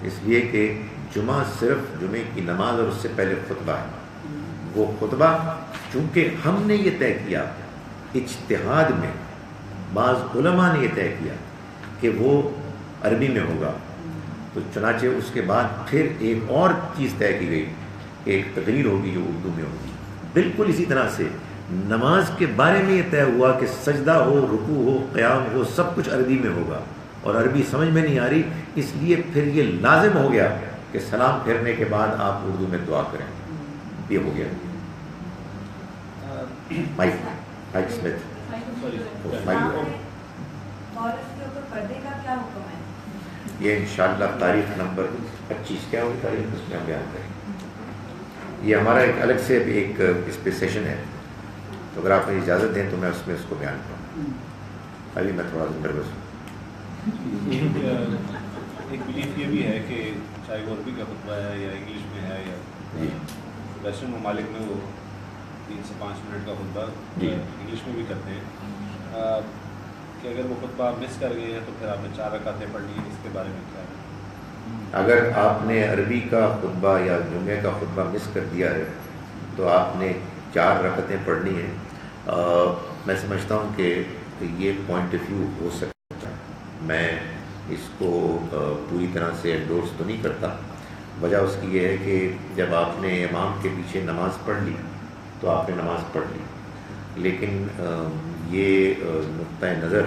اس لیے کہ جمعہ صرف جمعے کی نماز اور اس سے پہلے خطبہ ہے. وہ خطبہ چونکہ ہم نے یہ طے کیا اجتہاد میں، بعض علماء نے یہ طے کیا کہ وہ عربی میں ہوگا، تو چنانچہ اس کے بعد پھر ایک اور چیز طے کی گئی کہ ایک تقریر ہوگی جو اردو میں ہوگی. بالکل اسی طرح سے نماز کے بارے میں یہ طے ہوا کہ سجدہ ہو، رکوع ہو، قیام ہو، سب کچھ عربی میں ہوگا، اور عربی سمجھ میں نہیں آ رہی، اس لیے پھر یہ لازم ہو گیا کہ سلام پھیرنے کے بعد آپ اردو میں دعا کریں. یہ ہو گیا. Mic Smith. پردے کا کیا حکم ہے؟ یہ انشاءاللہ تاریخ نمبر 25 کیا ہوگی تاریخ، اس میں ہم بیان کریں. یہ ہمارا ایک الگ سے ایک اس پہ سیشن ہے، تو اگر آپ مجھے اجازت دیں تو میں اس میں اس کو بیان کروں. ابھی میں تھوڑا سا نروس ہوں. ایک بلیف یہ بھی ہے کہ چاہے وہ عربی کا خطبہ ہے یا انگلش میں ہے یا جی ویسٹرن ممالک میں وہ 3 سے 5 منٹ کا خطبہ انگلش میں بھی کرتے ہیں، کہ اگر وہ خطبہ مس کر گئے ہیں تو پھر آپ نے 4 رکعتیں پڑھ لی. اس کے بارے میں کیا ہے؟ اگر آپ نے عربی کا خطبہ یا جمعے کا خطبہ مس کر دیا ہے تو آپ نے 4 رکعتیں پڑھنی ہیں. میں سمجھتا ہوں کہ یہ پوائنٹ آف ویو ہو سکتا ہے. میں اس کو پوری طرح سے انڈورس تو نہیں کرتا. وجہ اس کی یہ ہے کہ جب آپ نے امام کے پیچھے نماز پڑھ لی تو آپ نے نماز پڑھ لی، لیکن یہ نقطۂ نظر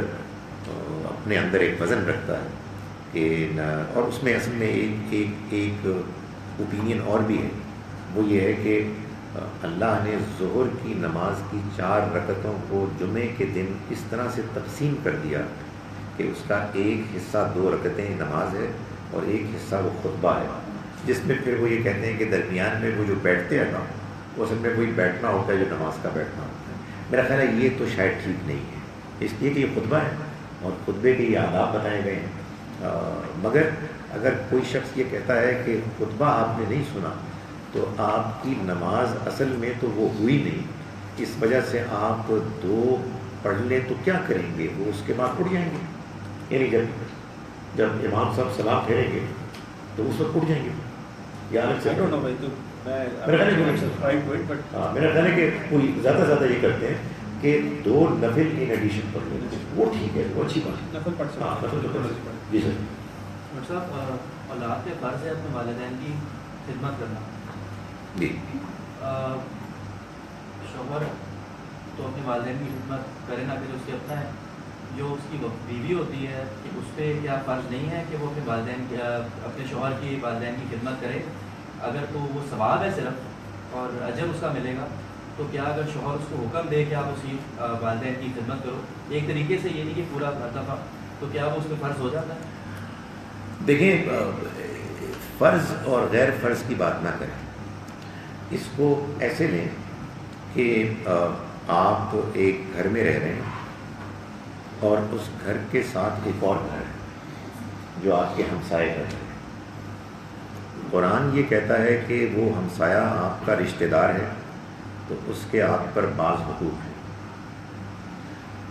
اپنے اندر ایک وزن رکھتا ہے کہ اور اس میں اصل میں ایک اوپینین اور بھی ہے. وہ یہ ہے کہ اللہ نے ظہر کی نماز کی 4 رکعتوں کو جمعے کے دن اس طرح سے تقسیم کر دیا کہ اس کا ایک حصہ 2 رکعتیں نماز ہے اور ایک حصہ وہ خطبہ ہے، جس میں پھر وہ یہ کہتے ہیں کہ درمیان میں وہ جو بیٹھتے ہیں نا، وہ اصل میں وہی بیٹھنا ہوتا ہے جو نماز کا بیٹھنا ہوتا ہے. میرا خیال ہے یہ تو شاید ٹھیک نہیں ہے، اس لیے کہ یہ خطبہ ہے اور خطبے کے یہ آداب بتائے گئے ہیں. مگر اگر کوئی شخص یہ کہتا ہے کہ خطبہ آپ نے نہیں سنا تو آپ کی نماز اصل میں تو وہ ہوئی نہیں. اس وجہ سے آپ 2 پڑھ لیں تو کیا کریں گے؟ وہ اس کے بعد اٹھ جائیں گے. یعنی جب امام صاحب سلام پھیریں گے تو اس وقت اٹھ جائیں گے. یا الگ سے میرا خیال ہے کہ کوئی زیادہ یہ کرتے ہیں کہ 2 نفل ان ایڈیشن پڑھ لیں، وہ ٹھیک ہے، وہ اچھی بات ہے. نفل پڑھ سکتے ہیں. جی سر. ڈاکٹر صاحب، اولاد پہ فرض ہے اپنے والدین کی خدمت کرنا. جی. شوہر تو اپنے والدین کی خدمت کرے نہ کرے اس کے اپنا ہے. جو اس کی بیوی ہوتی ہے کہ اس پہ کیا فرض نہیں ہے کہ وہ اپنے والدین اپنے شوہر کی والدین کی خدمت کرے؟ اگر تو وہ ثواب ہے صرف اور اجر اس کا ملے گا، تو کیا اگر شوہر اس کو حکم دے کہ آپ اس کی والدین کی خدمت کرو، ایک طریقے سے یہ نہیں کہ پورا دفعہ، تو کیا وہ اس پہ فرض ہو جاتا ہے؟ دیکھیں، فرض اور غیر فرض کی بات نہ کریں. اس کو ایسے لیں کہ آپ ایک گھر میں رہ رہے ہیں اور اس گھر کے ساتھ ایک اور گھر ہے جو آپ کے ہمسائے گھر ہے. قرآن یہ کہتا ہے کہ وہ ہمسایہ آپ کا رشتہ دار ہے تو اس کے آپ پر بعض حقوق ہیں.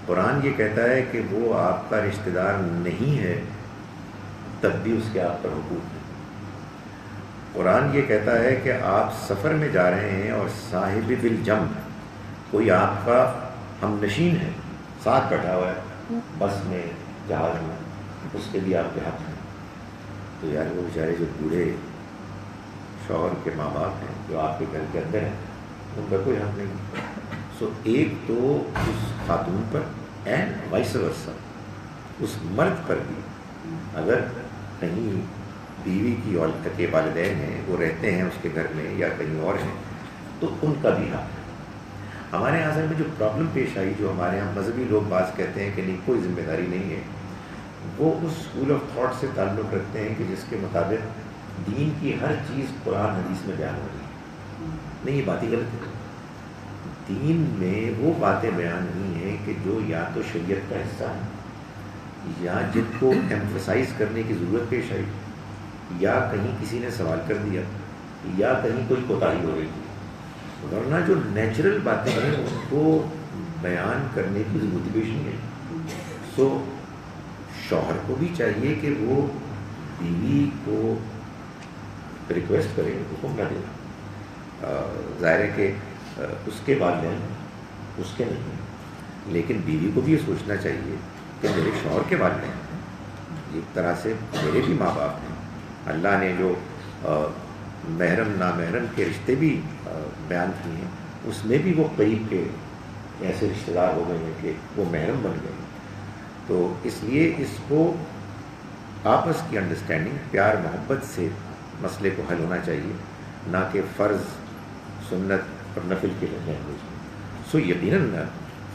قرآن یہ کہتا ہے کہ وہ آپ کا رشتہ دار نہیں ہے تب بھی اس کے آپ پر حقوق ہیں. قرآن یہ کہتا ہے کہ آپ سفر میں جا رہے ہیں اور صاحب بالجنب کوئی آپ کا ہم نشین ہے، ساتھ بیٹھا ہوا ہے بس میں، جہاز میں، اس کے بھی آپ کے حق ہیں. تو یار وہ بیچارے جو بوڑھے شوہر کے ماں باپ ہیں جو آپ کے گھر کے اندر ہیں، ان کا کوئی حق نہیں. سو ایک تو اس خاتون پر اینڈ وائس ورسا اس مرد پر بھی، اگر کہیں بیوی کی کے والدین ہیں، وہ رہتے ہیں اس کے گھر میں یا کہیں اور ہیں، تو ان کا بھی حق ہے. ہمارے یہاں میں جو پرابلم پیش آئی، جو ہمارے یہاں مذہبی لوگ بعض کہتے ہیں کہ نہیں کوئی ذمہ داری نہیں ہے، وہ اس اسکول آف تھاٹ سے تعلق رکھتے ہیں کہ جس کے مطابق دین کی ہر چیز قرآن حدیث میں بیان ہو رہی ہے. نہیں، یہ بات ہی غلط ہے. دین میں وہ باتیں بیان ہوئی ہیں کہ جو یا تو شریعت کا حصہ ہیں یا جن کو ایمفسائز کرنے کی ضرورت پیش آئی یا کہیں کسی نے سوال کر دیا یا کہیں کوئی کوتاہی ہو رہی تھی، ورنہ جو نیچرل باتیں ہیں ان کو بیان کرنے کی ضرورت پیش نہیں ہے. سو شوہر کو بھی چاہیے کہ وہ بیوی کو ریکویسٹ کرے، حکم نہ دے. ظاہر ہے کہ اس کے والدین اس کے نہیں، لیکن بیوی کو بھی یہ سوچنا چاہیے کہ میرے شوہر کے والدین ہیں، ایک طرح سے میرے بھی ماں باپ ہیں. اللہ نے جو محرم نامحرم کے رشتے بھی بیان کیے ہیں اس میں بھی وہ قریب کے ایسے رشتہ دار ہو گئے ہیں کہ وہ محرم بن گئے. تو اس لیے اس کو آپس کی انڈرسٹینڈنگ، پیار محبت سے مسئلے کو حل ہونا چاہیے، نہ کہ فرض سنت اور نفل کے لینگویج میں. سو یقیناً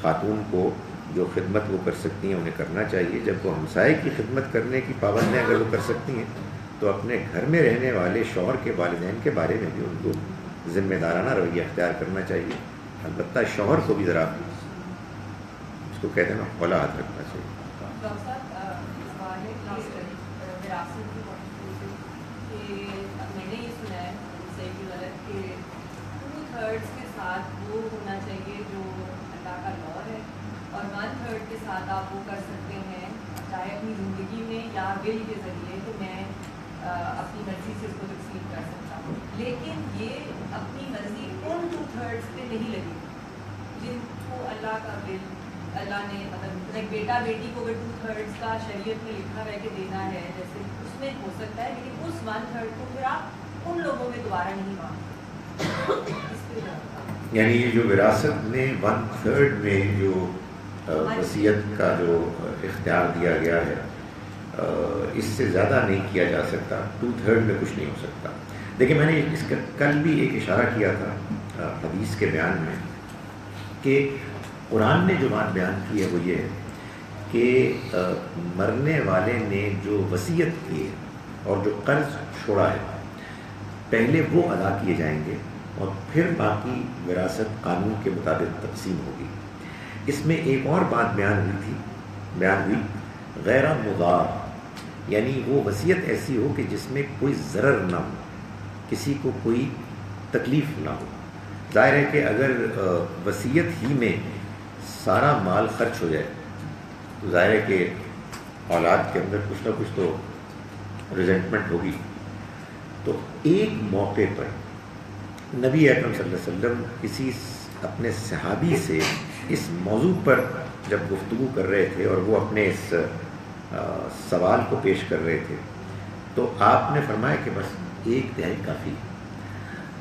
خاتون کو جو خدمت وہ کر سکتی ہیں انہیں کرنا چاہیے. جب وہ ہمسائے کی خدمت کرنے کی پابندیاں اگر وہ کر سکتی ہیں تو اپنے گھر میں رہنے والے شوہر کے والدین کے بارے میں بھی ان کو ذمہ دارانہ رویہ اختیار کرنا چاہیے. البتہ شوہر کو بھی ذرا اس کو کہتے ہیں نا کھلا ہاتھ رکھنا چاہیے. میں نے یہ سنا ہے صحیح کی غلط کہ 2/3 کے ساتھ وہ ہونا چاہیے جو اللہ کا لاء ہے، اور 1/3 کے ساتھ آپ وہ کر سکتے ہیں چاہے اپنی زندگی میں یا ول کے ذریعے کہ میں اپنی مرضی سے اس کو تقسیم کر سکتا ہوں. لیکن یہ اپنی مرضی ان 2/3 پہ نہیں لگی جن کو اللہ کا ول اللہ نے مطلب ایک بیٹا بیٹی کو اگر 2/3 کا شریعت میں لکھا رہ کے دینا ہے جیسے اس میں ہو سکتا ہے، لیکن اس 1/3 کو پھر آپ ان لوگوں میں دوبارہ نہیں مانگتے. یعنی یہ جو وراثت میں 1/3 میں جو وصیت کا جو اختیار دیا گیا ہے اس سے زیادہ نہیں کیا جا سکتا. 2/3 میں کچھ نہیں ہو سکتا. دیکھیں میں نے اس کا کل بھی ایک اشارہ کیا تھا حدیث کے بیان میں کہ قرآن نے جو بات بیان کی ہے وہ یہ ہے کہ مرنے والے نے جو وصیت کی ہے اور جو قرض چھوڑا ہے پہلے وہ ادا کیے جائیں گے اور پھر باقی وراثت قانون کے مطابق تقسیم ہوگی. اس میں ایک اور بات بیان ہوئی غیر مضار، یعنی وہ وصیت ایسی ہو کہ جس میں کوئی ضرر نہ ہو، کسی کو کوئی تکلیف نہ ہو. ظاہر ہے کہ اگر وصیت ہی میں سارا مال خرچ ہو جائے تو ظاہر ہے کہ اولاد کے اندر کچھ نہ کچھ تو ریزنٹمنٹ ہوگی. تو ایک موقع پر نبی اکرم صلی اللہ علیہ وسلم کسی اپنے صحابی سے اس موضوع پر جب گفتگو کر رہے تھے اور وہ اپنے اس سوال کو پیش کر رہے تھے تو آپ نے فرمایا کہ بس 1/3 کافی.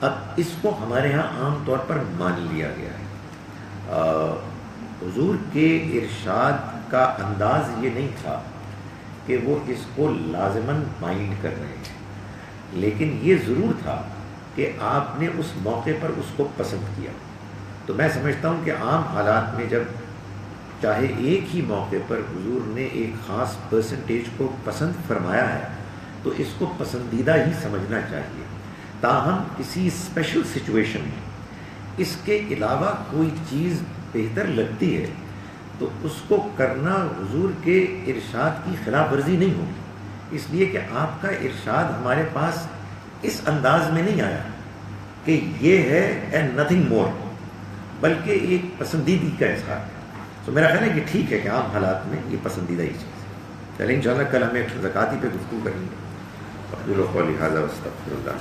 اب اس کو ہمارے ہاں عام طور پر مان لیا گیا ہے. حضور کے ارشاد کا انداز یہ نہیں تھا کہ وہ اس کو لازماً مائنڈ کر رہے ہیں، لیکن یہ ضرور تھا کہ آپ نے اس موقع پر اس کو پسند کیا. تو میں سمجھتا ہوں کہ عام حالات میں جب چاہے ایک ہی موقع پر حضور نے ایک خاص پرسنٹیج کو پسند فرمایا ہے تو اس کو پسندیدہ ہی سمجھنا چاہیے. تاہم کسی اسپیشل سچویشن میں اس کے علاوہ کوئی چیز بہتر لگتی ہے تو اس کو کرنا حضور کے ارشاد کی خلاف ورزی نہیں ہوگی، اس لیے کہ آپ کا ارشاد ہمارے پاس اس انداز میں نہیں آیا کہ یہ ہے اینڈ نتھنگ مور، بلکہ ایک پسندیدگی کا اظہار ہے. تو میرا خیال ہے کہ ٹھیک ہے کہ عام حالات میں یہ پسندیدہ ہی چیز ہے. چلیں انشاءاللہ کل ہمیں زکاتی پہ گفتگو کریں گے. اقول قولی ھذا واستغفر اللہ.